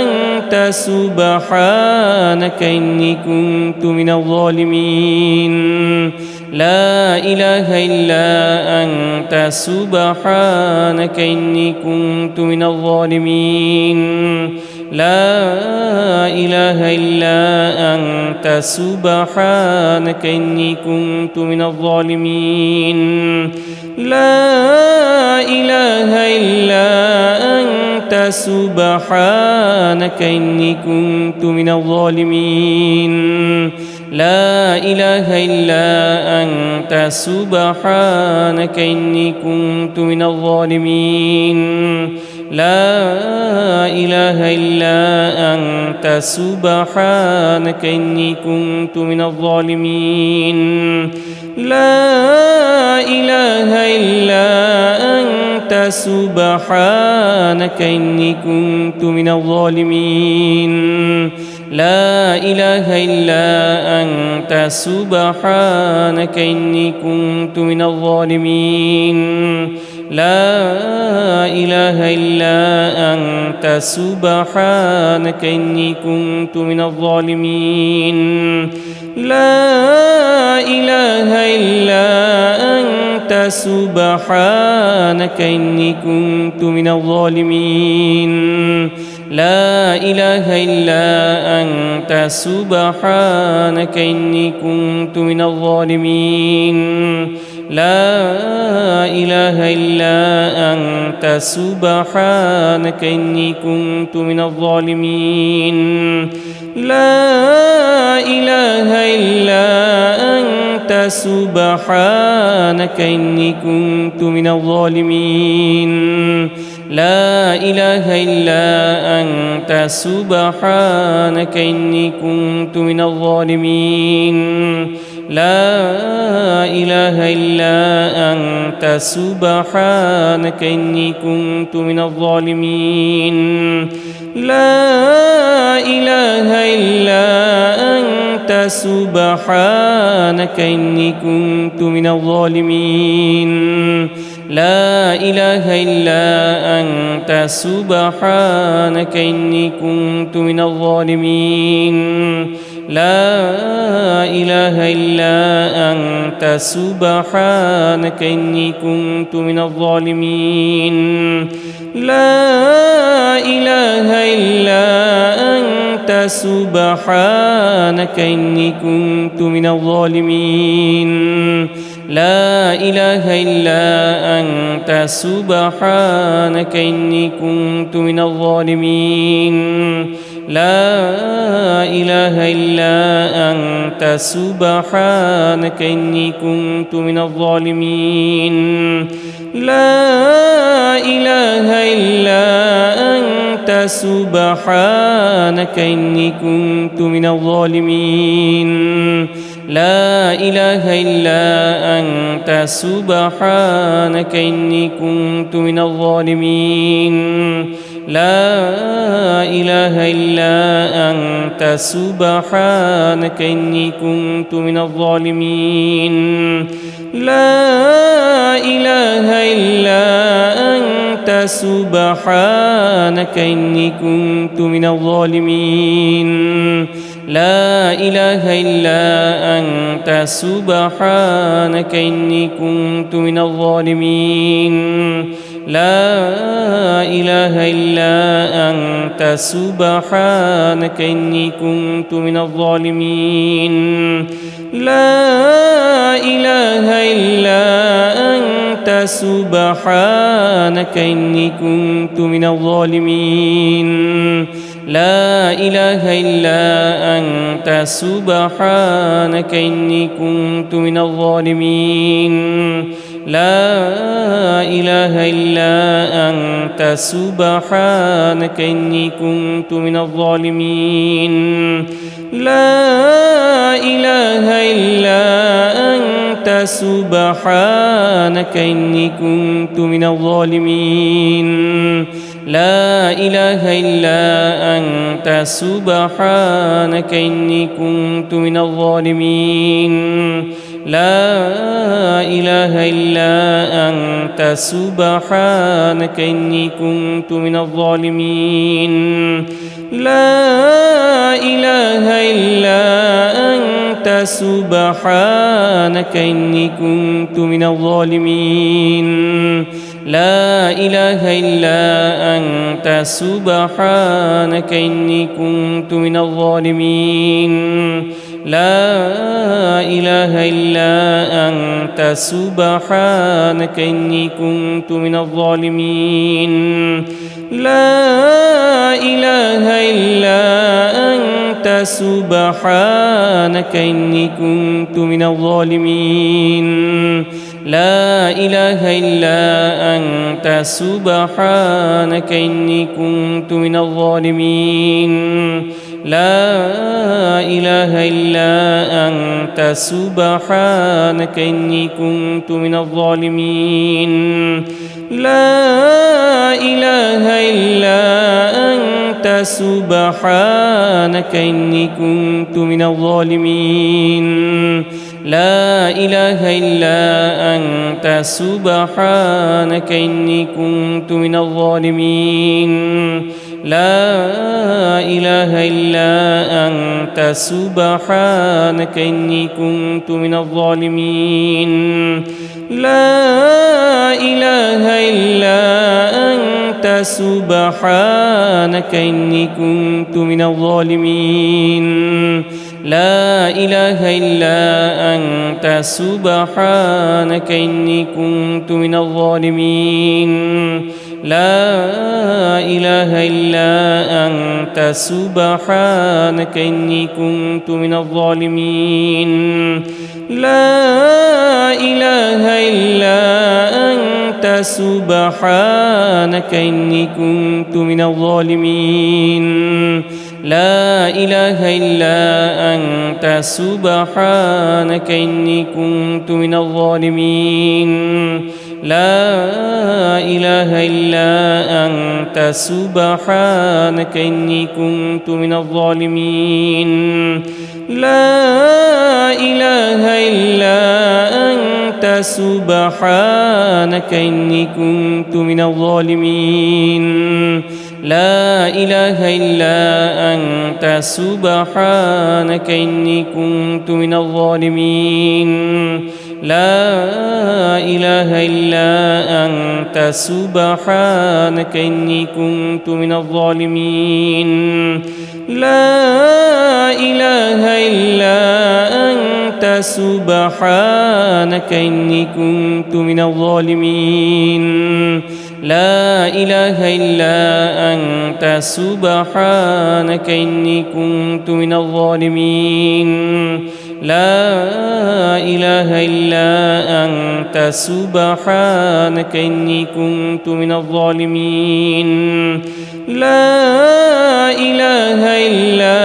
أنت سبحانك إني كنت من الظالمين لا إله إلا أنت سبحانك إني كنت من الظالمين لا إله إلا أنت سبحانك إني كنت من الظالمين لا إله إلا أنت سبحانك إني كنت من الظالمين لا إله إلا أنت سبحانك إني كنت من الظالمين لا إله إلا أنت سبحانك إني كنت من الظالمين لا إله إلا أنت سبحانك إني كنت من الظالمين لا إله إلا أنت سبحانك إني كنت من الظالمين لا إله إلا أنت سبحانك إني كنت من الظالمين لا إله إلا أنت سبحانك إني كنت من الظالمين لا إله إلا أنت سبحانك إني كنت من الظالمين لا إله إلا أنت سبحانك إني كنت من الظالمين لا إله إلا أنت سبحانك إني كنت من الظالمين لا إله إلا أنت سبحانك إني كنت من الظالمين لا إله إلا أنت سبحانك إني كنت من الظالمين لا إله إلا أنت سبحانك إني كنت من الظالمين لا إله إلا أنت سبحانك إني كنت من الظالمين لا إله إلا أنت سبحانك إني كنت من الظالمين لا إله إلا أنت سبحانك إني كنت من الظالمين لا إله إلا أنت سبحانك إني كنت من الظالمين لا إله إلا أنت سبحانك إني كنت من الظالمين لا إله إلا أنت سبحانك إني كنت من الظالمين لا إله إلا أنت سبحانك إني كنت من الظالمين لا إله إلا أنت سبحانك إني كنت من الظالمين لا إله إلا أنت سبحانك إني كنت من الظالمين لا إله إلا أنت سبحانك إني كنت من الظالمين لا إله إلا أنت سبحانك إني كنت من الظالمين لا إله إلا أنت سبحانك إني كنت من الظالمين لا إله إلا أنت سبحانك إني كنت من الظالمين لا إله إلا أنت سبحانك إني كنت من الظالمين لا إله إلا أنت سبحانك إني كنت من الظالمين لا إله إلا أنت سبحانك إني كنت من الظالمين لا إله إلا أنت سبحانك إني كنت من الظالمين لا إله إلا أنت سبحانك إني كنت من الظالمين لا إله إلا أنت سبحانك إني كنت من الظالمين لا إله إلا أنت سبحانك إني كنت من الظالمين لا إله إلا أنت سبحانك إني كنت من الظالمين لا إله إلا أنت سبحانك إني كنت من الظالمين لا إله إلا أنت سبحانك إني كنت من الظالمين لا إله إلا أنت سبحانك إني كنت من الظالمين لا إله إلا أنت سبحانك إني كنت من الظالمين لا إله إلا أنت سبحانك إني كنت من الظالمين لا إله إلا أنت سبحانك إني كنت من الظالمين لا إله إلا أنت سبحانك إني كنت من الظالمين لا إله إلا أنت سبحانك إني كنت من الظالمين لا إله إلا أنت سبحانك إني كنت من الظالمين لا إله إلا أنت سبحانك إني كنت من الظالمين لا إله إلا أنت سبحانك إني كنت من الظالمين لا إله إلا أنت سبحانك إني كنت من الظالمين لا إله إلا أنت سبحانك إني كنت من الظالمين لا إله إلا أنت سبحانك إني كنت من الظالمين لا إله إلا أنت سبحانك إني كنت من الظالمين لا إله إلا أنت سبحانك إني كنت من الظالمين لا إله إلا أنت سبحانك إني كنت من الظالمين لا إله إلا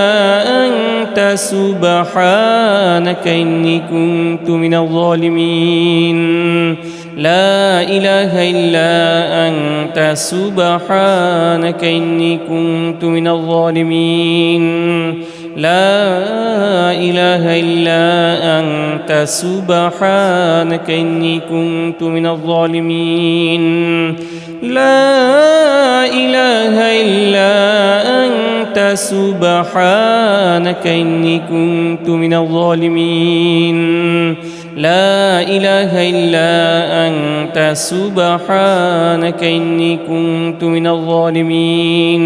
أنت سبحانك إني كنت من الظالمين لا إله إلا أنت سبحانك إني كنت من الظالمين لا إله إلا أنت سبحانك إني كنت من الظالمين لا إله إلا أنت سبحانك إني كنت من الظالمين لا إله إلا أنت سبحانك إني كنت من الظالمين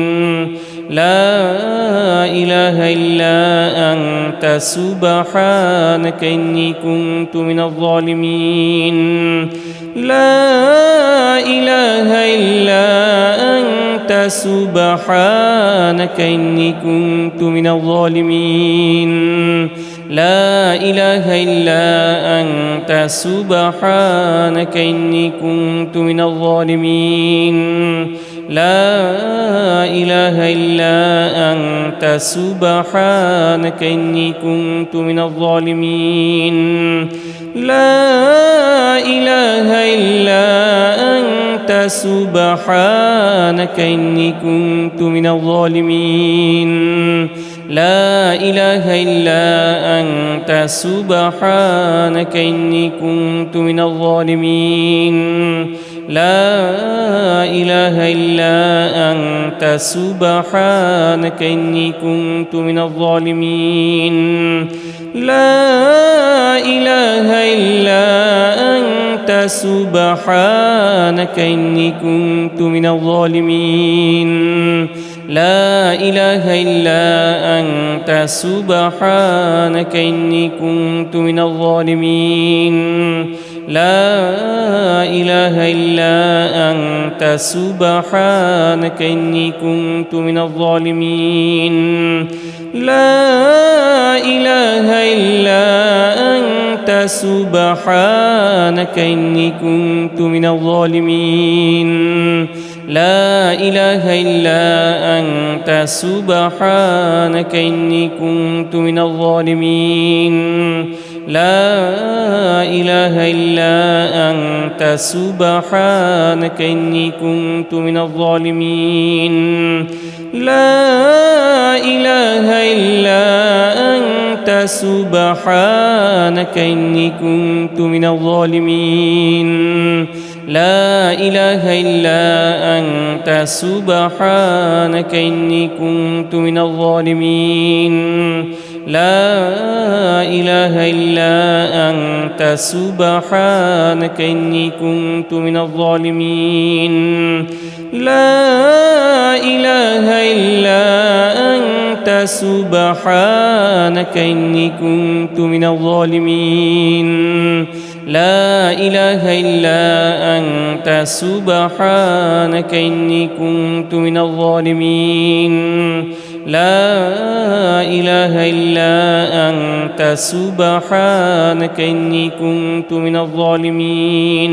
لا إله إلا أنت سبحانك إني كنت من الظالمين لا إله إلا أنت سبحانك إني كنت من الظالمين لا إله إلا أنت سبحانك إني كنت من الظالمين لا إله إلا أنت سبحانك إني كنت من الظالمين لا إله إلا أنت سبحانك إني كنت من الظالمين لا إله إلا أنت سبحانك إني كنت من الظالمين لا إله إلا أنت سبحانك إني كنت من الظالمين لا إله إلا أنت سبحانك إني كنت من الظالمين لا إله إلا أنت سبحانك إني كنت من الظالمين لا إله إلا أنت سبحانك إني كنت من الظالمين لا إله إلا أنت سبحانك إني كنت من الظالمين لا إله إلا أنت سبحانك إني كنت من الظالمين لا إله إلا أنت سبحانك إني كنت من الظالمين لا إله إلا أنت سبحانك إني كنت من الظالمين لا إله إلا أنت سبحانك إني كنت من الظالمين لا إله إلا أنت سبحانك إني كنت من الظالمين لا إله إلا أنت سبحانك إني كنت من الظالمين لا إله إلا أنت سبحانك إني كنت من الظالمين لا إله إلا أنت سبحانك إني كنت من الظالمين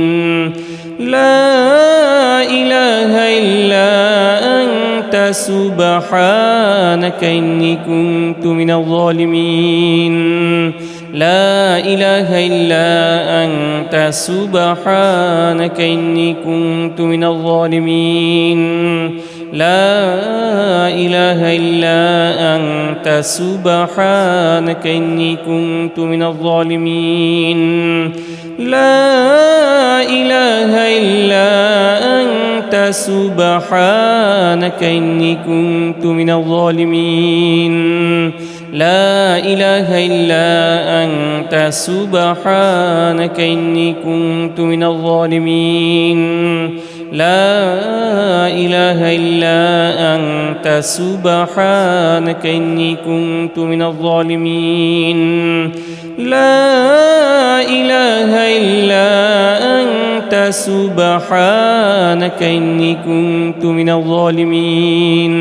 لا إله إلا أنت سبحانك إني كنت من الظالمين لا إله إلا أنت سبحانك إني كنت من الظالمين لا إله إلا أنت سبحانك إني كنت من الظالمين لا إله إلا أنت سبحانك إني كنت من الظالمين لا إله إلا أنت سبحانك إني كنت من الظالمين لا إله إلا أنت سبحانك إني كنت من الظالمين لا إله إلا أنت سبحانك إني كنت من الظالمين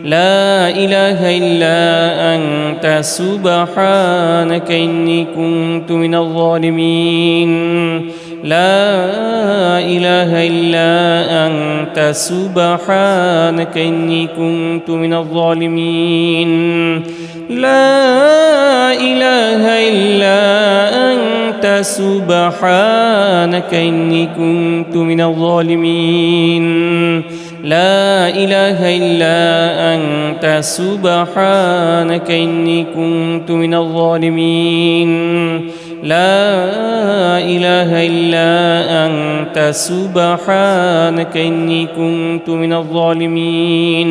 لا إله إلا أنت سبحانك إني كنت من الظالمين لا إله إلا أنت سبحانك إني كنت من الظالمين لا إله إلا أنت سبحانك إني كنت من الظالمين لا إله إلا أنت سبحانك إني كنت من الظالمين لا إله إلا أنت سبحانك إني كنت من الظالمين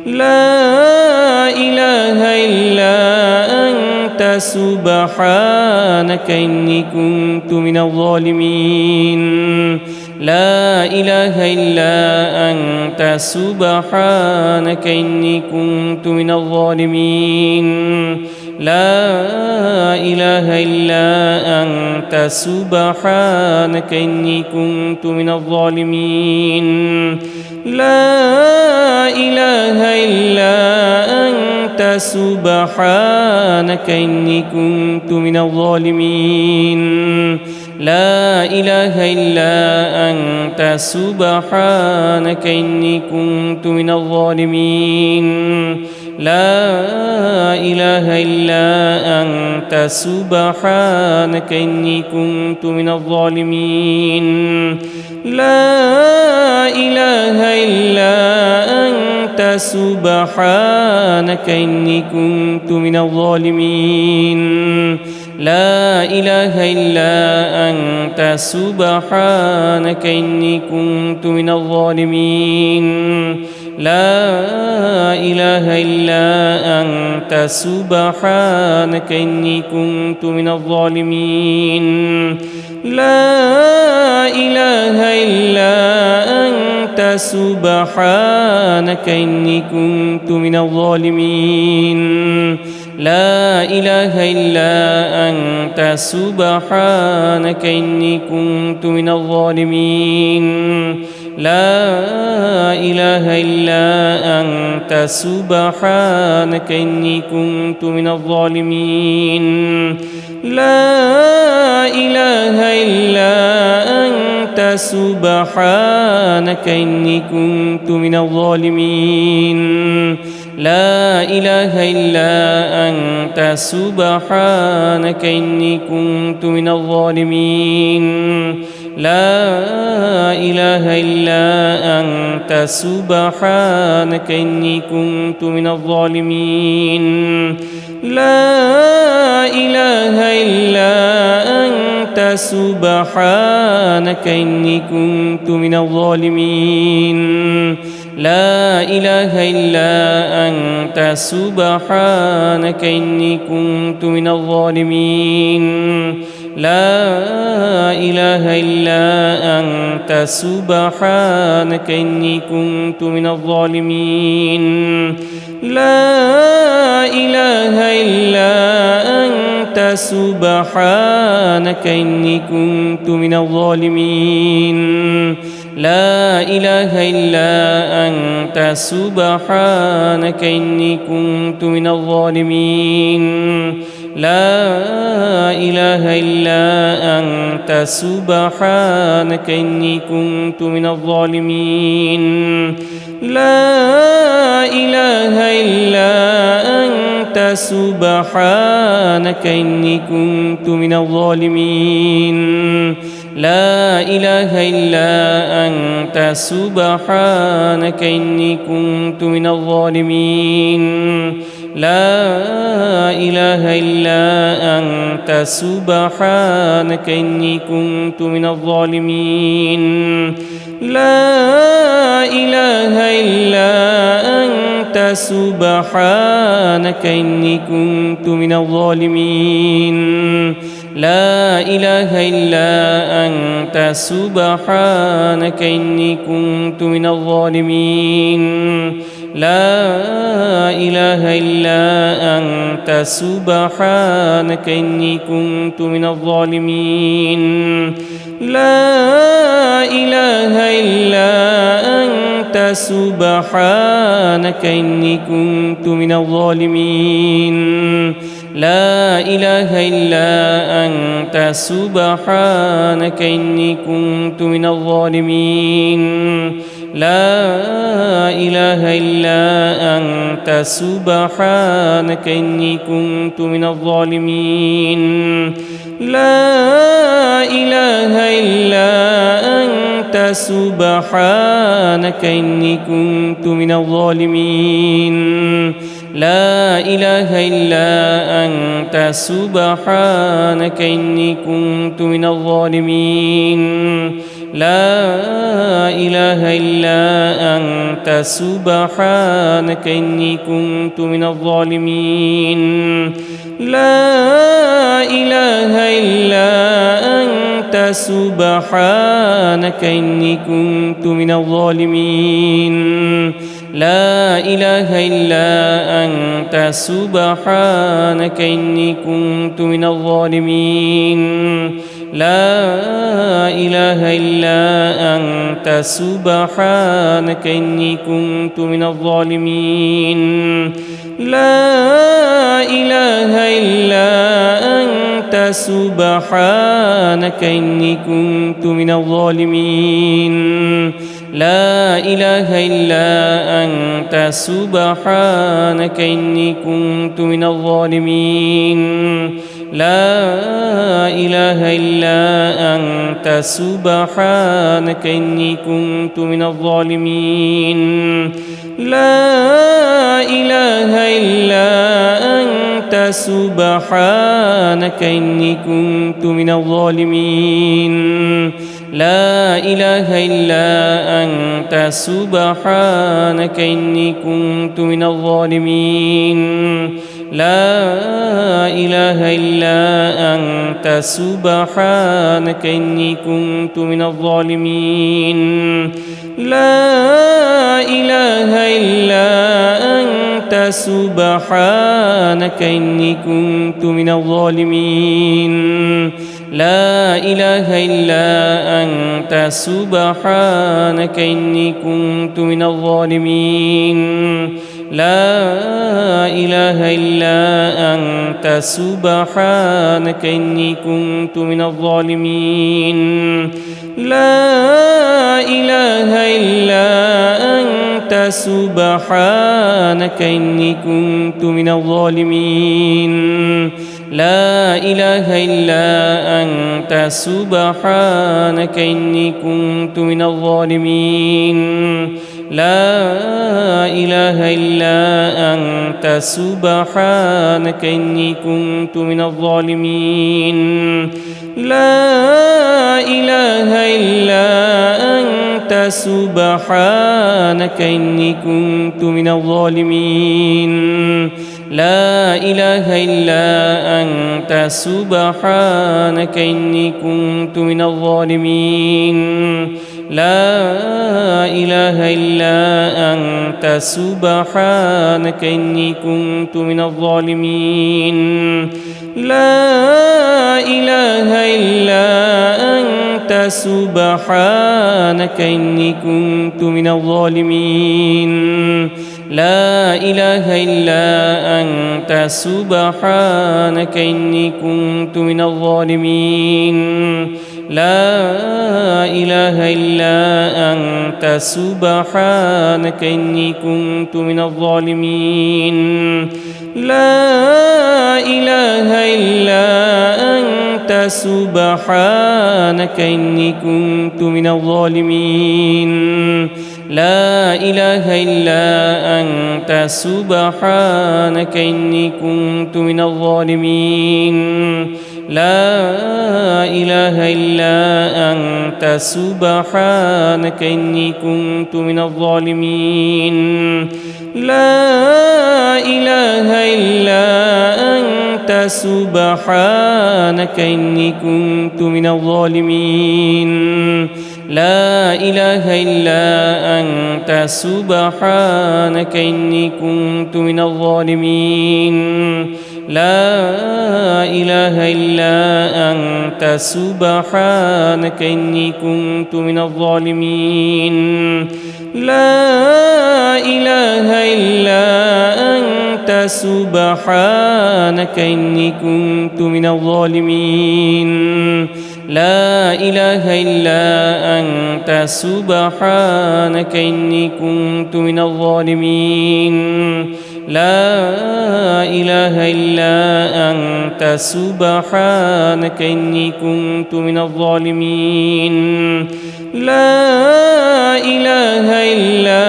لا إله إلا أنت سبحانك إني كنت من الظالمين لا إله إلا أنت سبحانك إني كنت من الظالمين لا إله إلا أنت سبحانك إني كنت من الظالمين لا إله إلا أنت سبحانك إني كنت من الظالمين لا إله إلا أنت سبحانك إني كنت من الظالمين لا إله إلا أنت سبحانك إني كنت من الظالمين لا إله إلا أنت سبحانك إني كنت من الظالمين لا إله إلا أنت سبحانك إني كنت من الظالمين لا إله إلا أنت سبحانك إني كنت من الظالمين لا إله إلا أنت سبحانك إني كنت من الظالمين لا إله إلا أنت سبحانك إني كنت من الظالمين لا إله إلا أنت سبحانك إني كنت من الظالمين لا إله إلا أنت سبحانك إني كنت من الظالمين لا إله إلا أنت سبحانك إني كنت من الظالمين لا إله إلا أنت سبحانك إني كنت من الظالمين لا إله إلا أنت سبحانك إني كنت من الظالمين لا إله إلا أنت سبحانك إني كنت من الظالمين لا إله إلا أنت سبحانك إني كنت من الظالمين لا إله إلا أنت سبحانك إني كنت من الظالمين لا إله إلا أنت سبحانك إني كنت من الظالمين لا إله إلا أنت سبحانك إني كنت من الظالمين لا إله إلا أنت سبحانك إني كنت من الظالمين لا إله إلا أنت سبحانك إني كنت من الظالمين لا إله إلا أنت سبحانك إني كنت من الظالمين لا إله إلا أنت سبحانك إني كنت من الظالمين لا إله إلا أنت سبحانك إني كنت من الظالمين لا إله إلا أنت سبحانك إني كنت من الظالمين لا إله إلا أنت سبحانك إني كنت من الظالمين لا إله إلا أنت سبحانك إني كنت من الظالمين لا إله إلا أنت سبحانك إني كنت من الظالمين لا إله إلا أنت سبحانك إني كنت من الظالمين لا إله إلا أنت سبحانك إني كنت من الظالمين لا إله إلا أنت سبحانك إني كنت من الظالمين لا إله إلا أنت سبحانك إني كنت من الظالمين لا إله إلا أنت سبحانك إني كنت من الظالمين لا إله إلا أنت سبحانك إني كنت من الظالمين لا إله إلا أنت سبحانك إني كنت من الظالمين لا إله إلا أنت سبحانك إني كنت من الظالمين لا إله إلا أنت سبحانك إني كنت من الظالمين لا إله إلا أنت سبحانك إني كنت من الظالمين لا إله إلا أنت سبحانك إني كنت من الظالمين لا إله إلا أنت سبحانك إني كنت من الظالمين لا إله إلا أنت سبحانك إني كنت من الظالمين لا إله إلا أنت سبحانك إني كنت من الظالمين لا إله إلا أنت سبحانك إني كنت من الظالمين لا إله إلا أنت سبحانك إني كنت من الظالمين لا إله إلا أنت سبحانك إني كنت من الظالمين لا إله إلا أنت سبحانك إني كنت من الظالمين لا إله إلا أنت سبحانك إني كنت من الظالمين لا إله إلا أنت سبحانك إني كنت من الظالمين لا إله إلا أنت سبحانك إني كنت من الظالمين لا إله إلا أنت سبحانك إني كنت من الظالمين لا إله إلا أنت سبحانك إني كنت من الظالمين لا إله إلا أنت سبحانك إني كنت من الظالمين لا إله إلا أنت سبحانك إني كنت من الظالمين لا إله إلا أنت سبحانك إني كنت من الظالمين لا إله إلا أنت سبحانك إني كنت من الظالمين لا إله إلا أنت سبحانك إني كنت من الظالمين لا إله إلا أنت سبحانك إني كنت من الظالمين لا إله إلا أنت سبحانك إني كنت من الظالمين لا إله إلا أنت سبحانك إني كنت من الظالمين لا إله إلا أنت سبحانك إني كنت من الظالمين لا إله إلا أنت سبحانك إني كنت من الظالمين لا إله إلا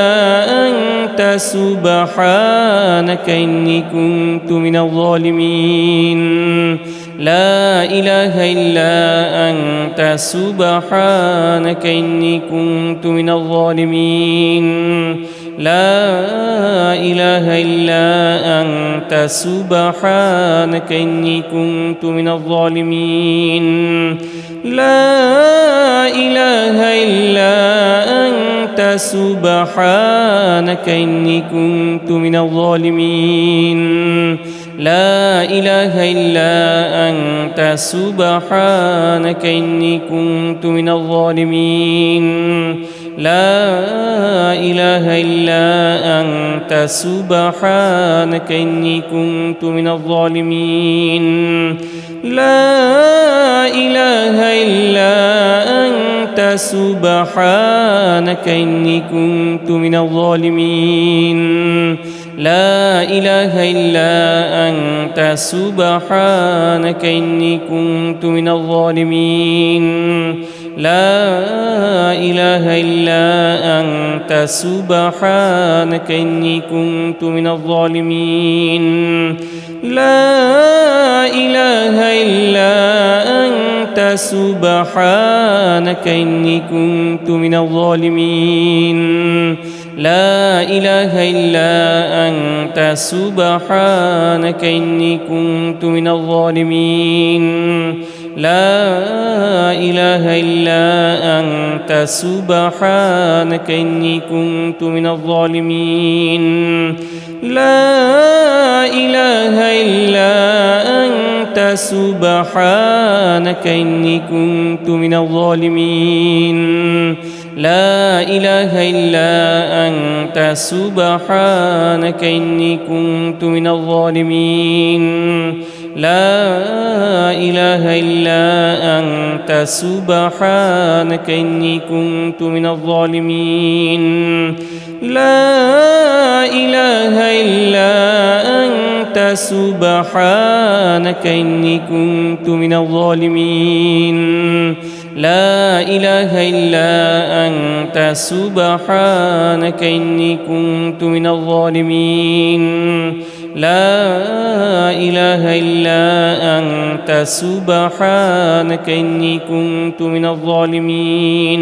أنت سبحانك إني كنت من الظالمين لا إله إلا أنت سبحانك إني كنت من الظالمين لا إله إلا أنت سبحانك إني كنت من الظالمين لا إله إلا أنت سبحانك إني كنت من الظالمين لا إله إلا أنت سبحانك إني كنت من الظالمين لا إله إلا أنت سبحانك إني كنت من الظالمين لا إله إلا أنت سبحانك إني كنت من الظالمين لا إله إلا أنت سبحانك إني كنت من الظالمين لا إله إلا أنت سبحانك إني كنت من الظالمين لا إله إلا أنت سبحانك إني كنت من الظالمين لا إله إلا أنت سبحانك إني كنت من الظالمين لا إله إلا أنت سبحانك إني كنت من الظالمين لا إله إلا أنت سبحانك إني كنت من الظالمين لا إله إلا أنت سبحانك إني كنت من الظالمين لا إله إلا أنت سبحانك إني كنت من الظالمين لا إله إلا أنت سبحانك إني كنت من الظالمين لا إله إلا أنت سبحانك إني كنت من الظالمين لا إله إلا أنت سبحانك إني كنت من الظالمين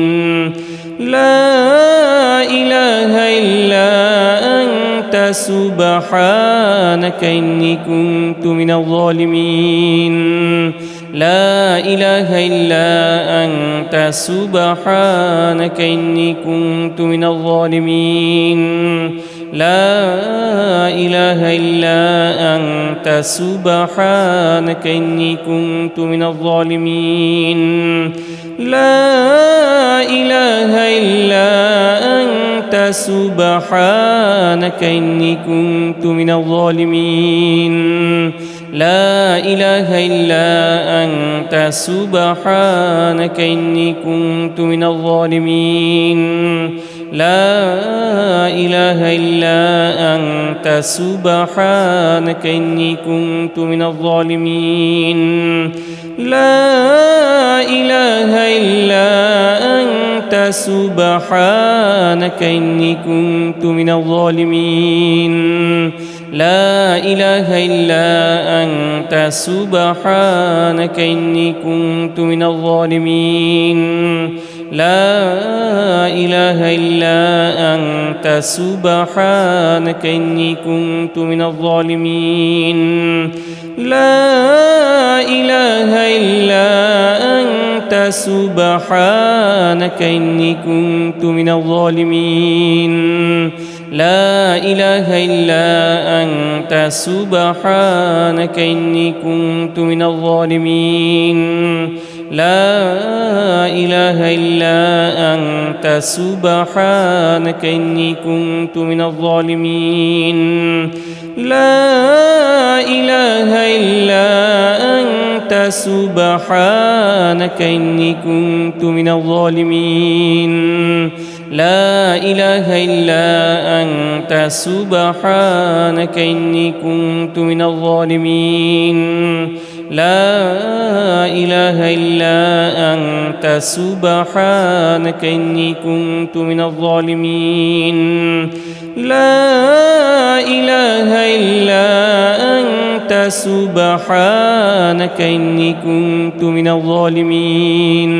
لا إله إلا أنت سبحانك إني كنت من الظالمين لا إله إلا أنت سبحانك إني كنت من الظالمين لا إله إلا أنت سبحانك إني كنت من الظالمين لا إله إلا أنت سبحانك إني كنت من الظالمين لا إله إلا أنت سبحانك إني كنت من الظالمين لا إله إلا أنت سبحانك إني كنت من الظالمين لا إله إلا أنت سبحانك إني كنت من الظالمين لا إله إلا أنت سبحانك إني كنت من الظالمين لا إله إلا أنت سبحانك إني كنت من الظالمين لا إله إلا أنت سبحانك إني كنت من الظالمين لا إله إلا أنت سبحانك إني كنت من الظالمين لا إله إلا أنت سبحانك إني كنت من الظالمين لا إله إلا أنت سبحانك إني كنت من الظالمين لا إله إلا أنت سبحانك إني كنت من الظالمين لا إله إلا أنت سبحانك إني كنت من الظالمين لا إله إلا أنت سبحانك إني كنت من الظالمين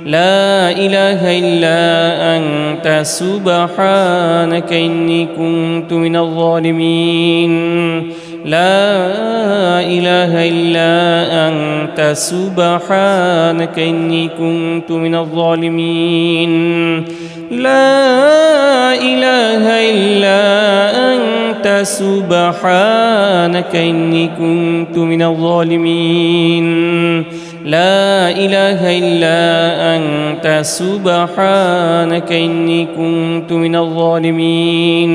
لا إله إلا أنت سبحانك إني كنت من الظالمين لا إله إلا أنت سبحانك إني كنت من الظالمين لا إله إلا أنت سبحانك إني كنت من الظالمين لا إله إلا أنت سبحانك إني كنت من الظالمين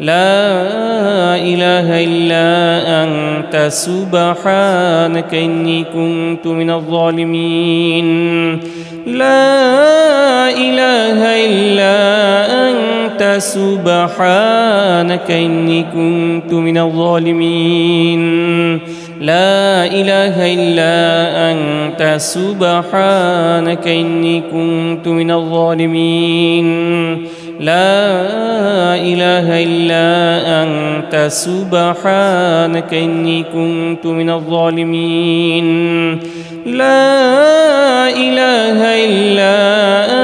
لا إله إلا أنت سبحانك إني كنت من الظالمين لا إله إلا أنت سبحانك إني كنت من الظالمين لا إله إلا أنت سبحانك إني كنت من الظالمين لا إله إلا أنت سبحانك إني كنت من الظالمين لا إله إلا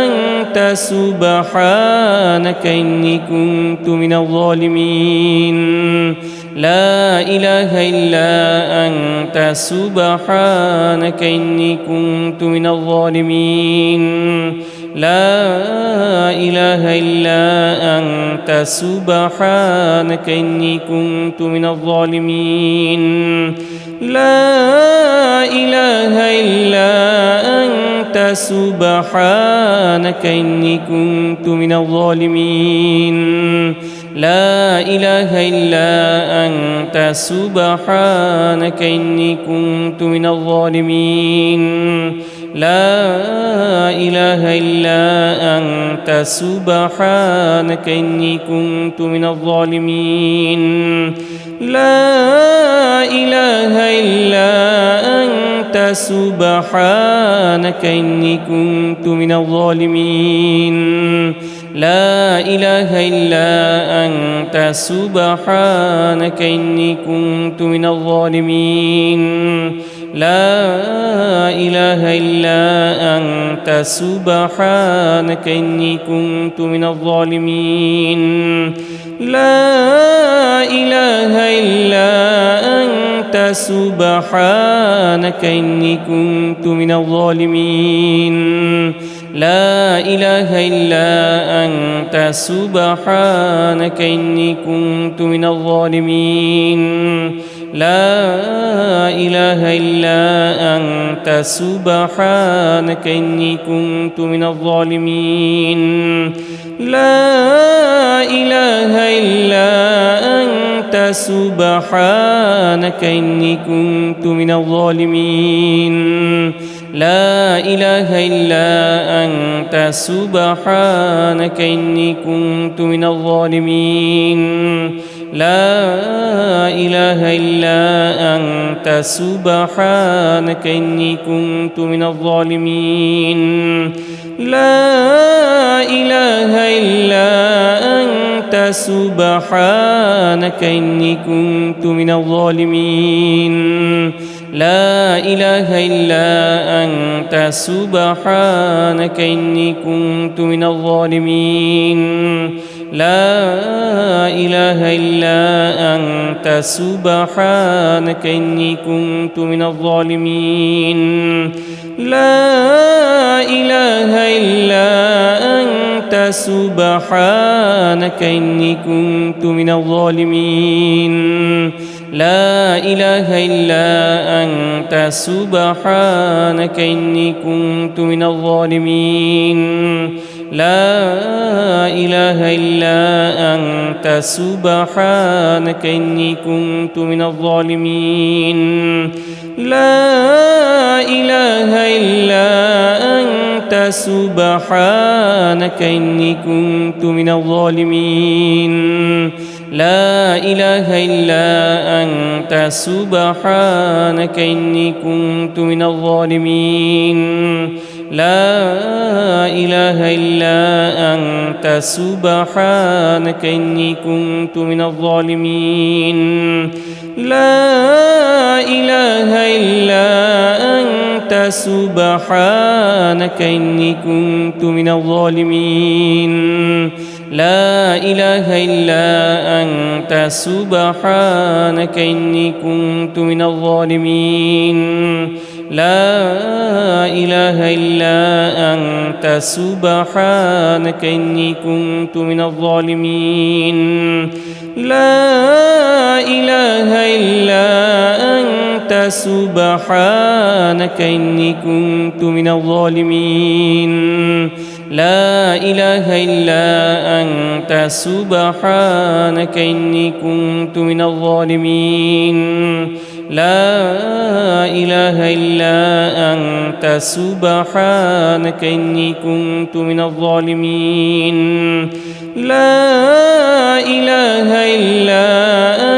أنت سبحانك إني كنت من الظالمين لا إله إلا أنت سبحانك إني كنت من الظالمين لا إله إلا أنت سبحانك إني كنت من الظالمين لا إله إلا أنت سبحانك إني كنت من الظالمين لا إله إلا أنت سبحانك إني كنت من الظالمين لا إله إلا أنت سبحانك إني كنت من الظالمين لا إله إلا أنت سبحانك إني كنت من الظالمين لا إله إلا أنت سبحانك إني كنت من الظالمين لا إله إلا أنت سبحانك إني كنت من الظالمين لا إله إلا أنت سبحانك إني كنت من الظالمين لا إله إلا أنت سبحانك إني كنت من الظالمين لا إله إلا أنت سبحانك إني كنت من الظالمين لا إله إلا أنت سبحانك إني كنت من الظالمين لا إله إلا أنت سبحانك إني كنت من الظالمين لا إله إلا أنت سبحانك إني كنت من الظالمين لا إله إلا أنت سبحانك إني كنت من الظالمين لا إله إلا أنت سبحانك إني كنت من الظالمين لا إله إلا أنت سبحانك إني كنت من الظالمين لا إله إلا أنت سبحانك إني كنت من الظالمين لا إله إلا أنت سبحانك إني كنت من الظالمين لا إله إلا أنت سبحانك إني كنت من الظالمين لا إله إلا أنت سبحانك إني كنت من الظالمين لا إله إلا أنت سبحانك إني كنت من الظالمين لا إله إلا أنت سبحانك إني كنت من الظالمين لا إله إلا أنت سبحانك إني كنت من الظالمين لا إله إلا أنت سبحانك إني كنت من الظالمين لا إله إلا أنت سبحانك إني كنت من الظالمين لا إله إلا أنت سبحانك إني كنت من الظالمين لا إله إلا أنت سبحانك إني كنت من الظالمين لا إله إلا أنت سبحانك إني كنت من الظالمين لا إله إلا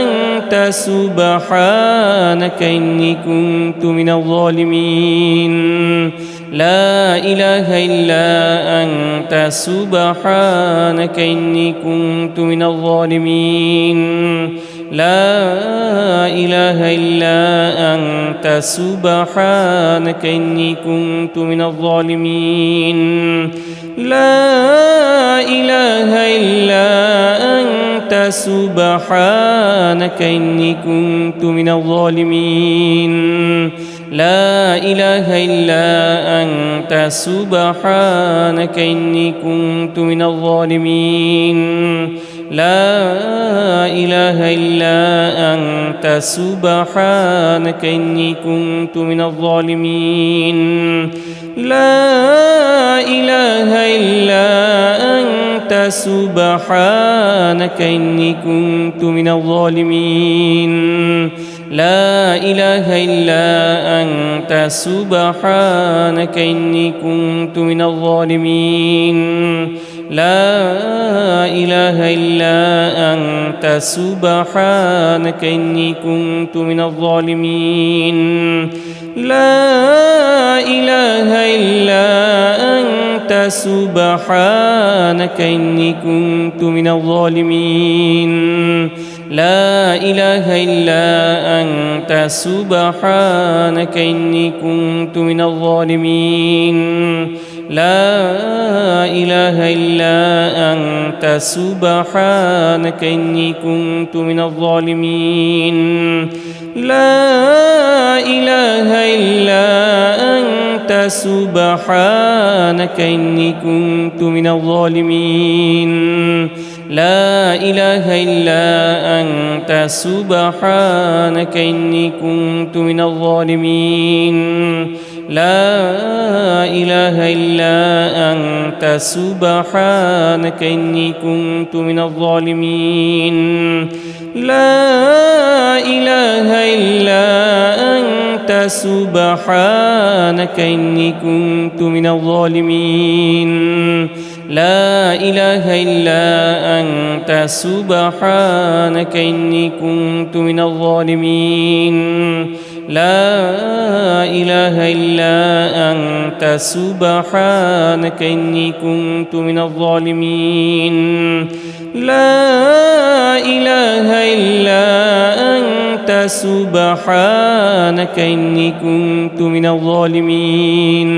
أنت سبحانك إني كنت من الظالمين لا إله إلا أنت سبحانك إني كنت من الظالمين لا إله إلا أنت سبحانك إني كنت من الظالمين لا إله إلا أنت سبحانك إني كنت من الظالمين لا إله إلا أنت سبحانك إني كنت من الظالمين لا إله إلا أنت سبحانك إني كنت من الظالمين لا إله إلا أنت سبحانك إني كنت من الظالمين لا إله إلا أنت سبحانك إني كنت من الظالمين لا إله إلا أنت سبحانك إني كنت من الظالمين لا إله إلا أنت سبحانك إني كنت من الظالمين لا إله إلا أنت سبحانك إني كنت من الظالمين لا إله إلا أنت سبحانك إني كنت من الظالمين لا إله إلا أنت سبحانك إني كنت من الظالمين لا إله إلا أنت سبحانك إني كنت من الظالمين لا إله إلا أنت سبحانك إني كنت من الظالمين لا إله إلا أنت سبحانك إني كنت من الظالمين لا إله إلا أنت سبحانك إني كنت من الظالمين لا إله إلا أنت سبحانك إني كنت من الظالمين لا إله إلا أنت سبحانك إني كنت من الظالمين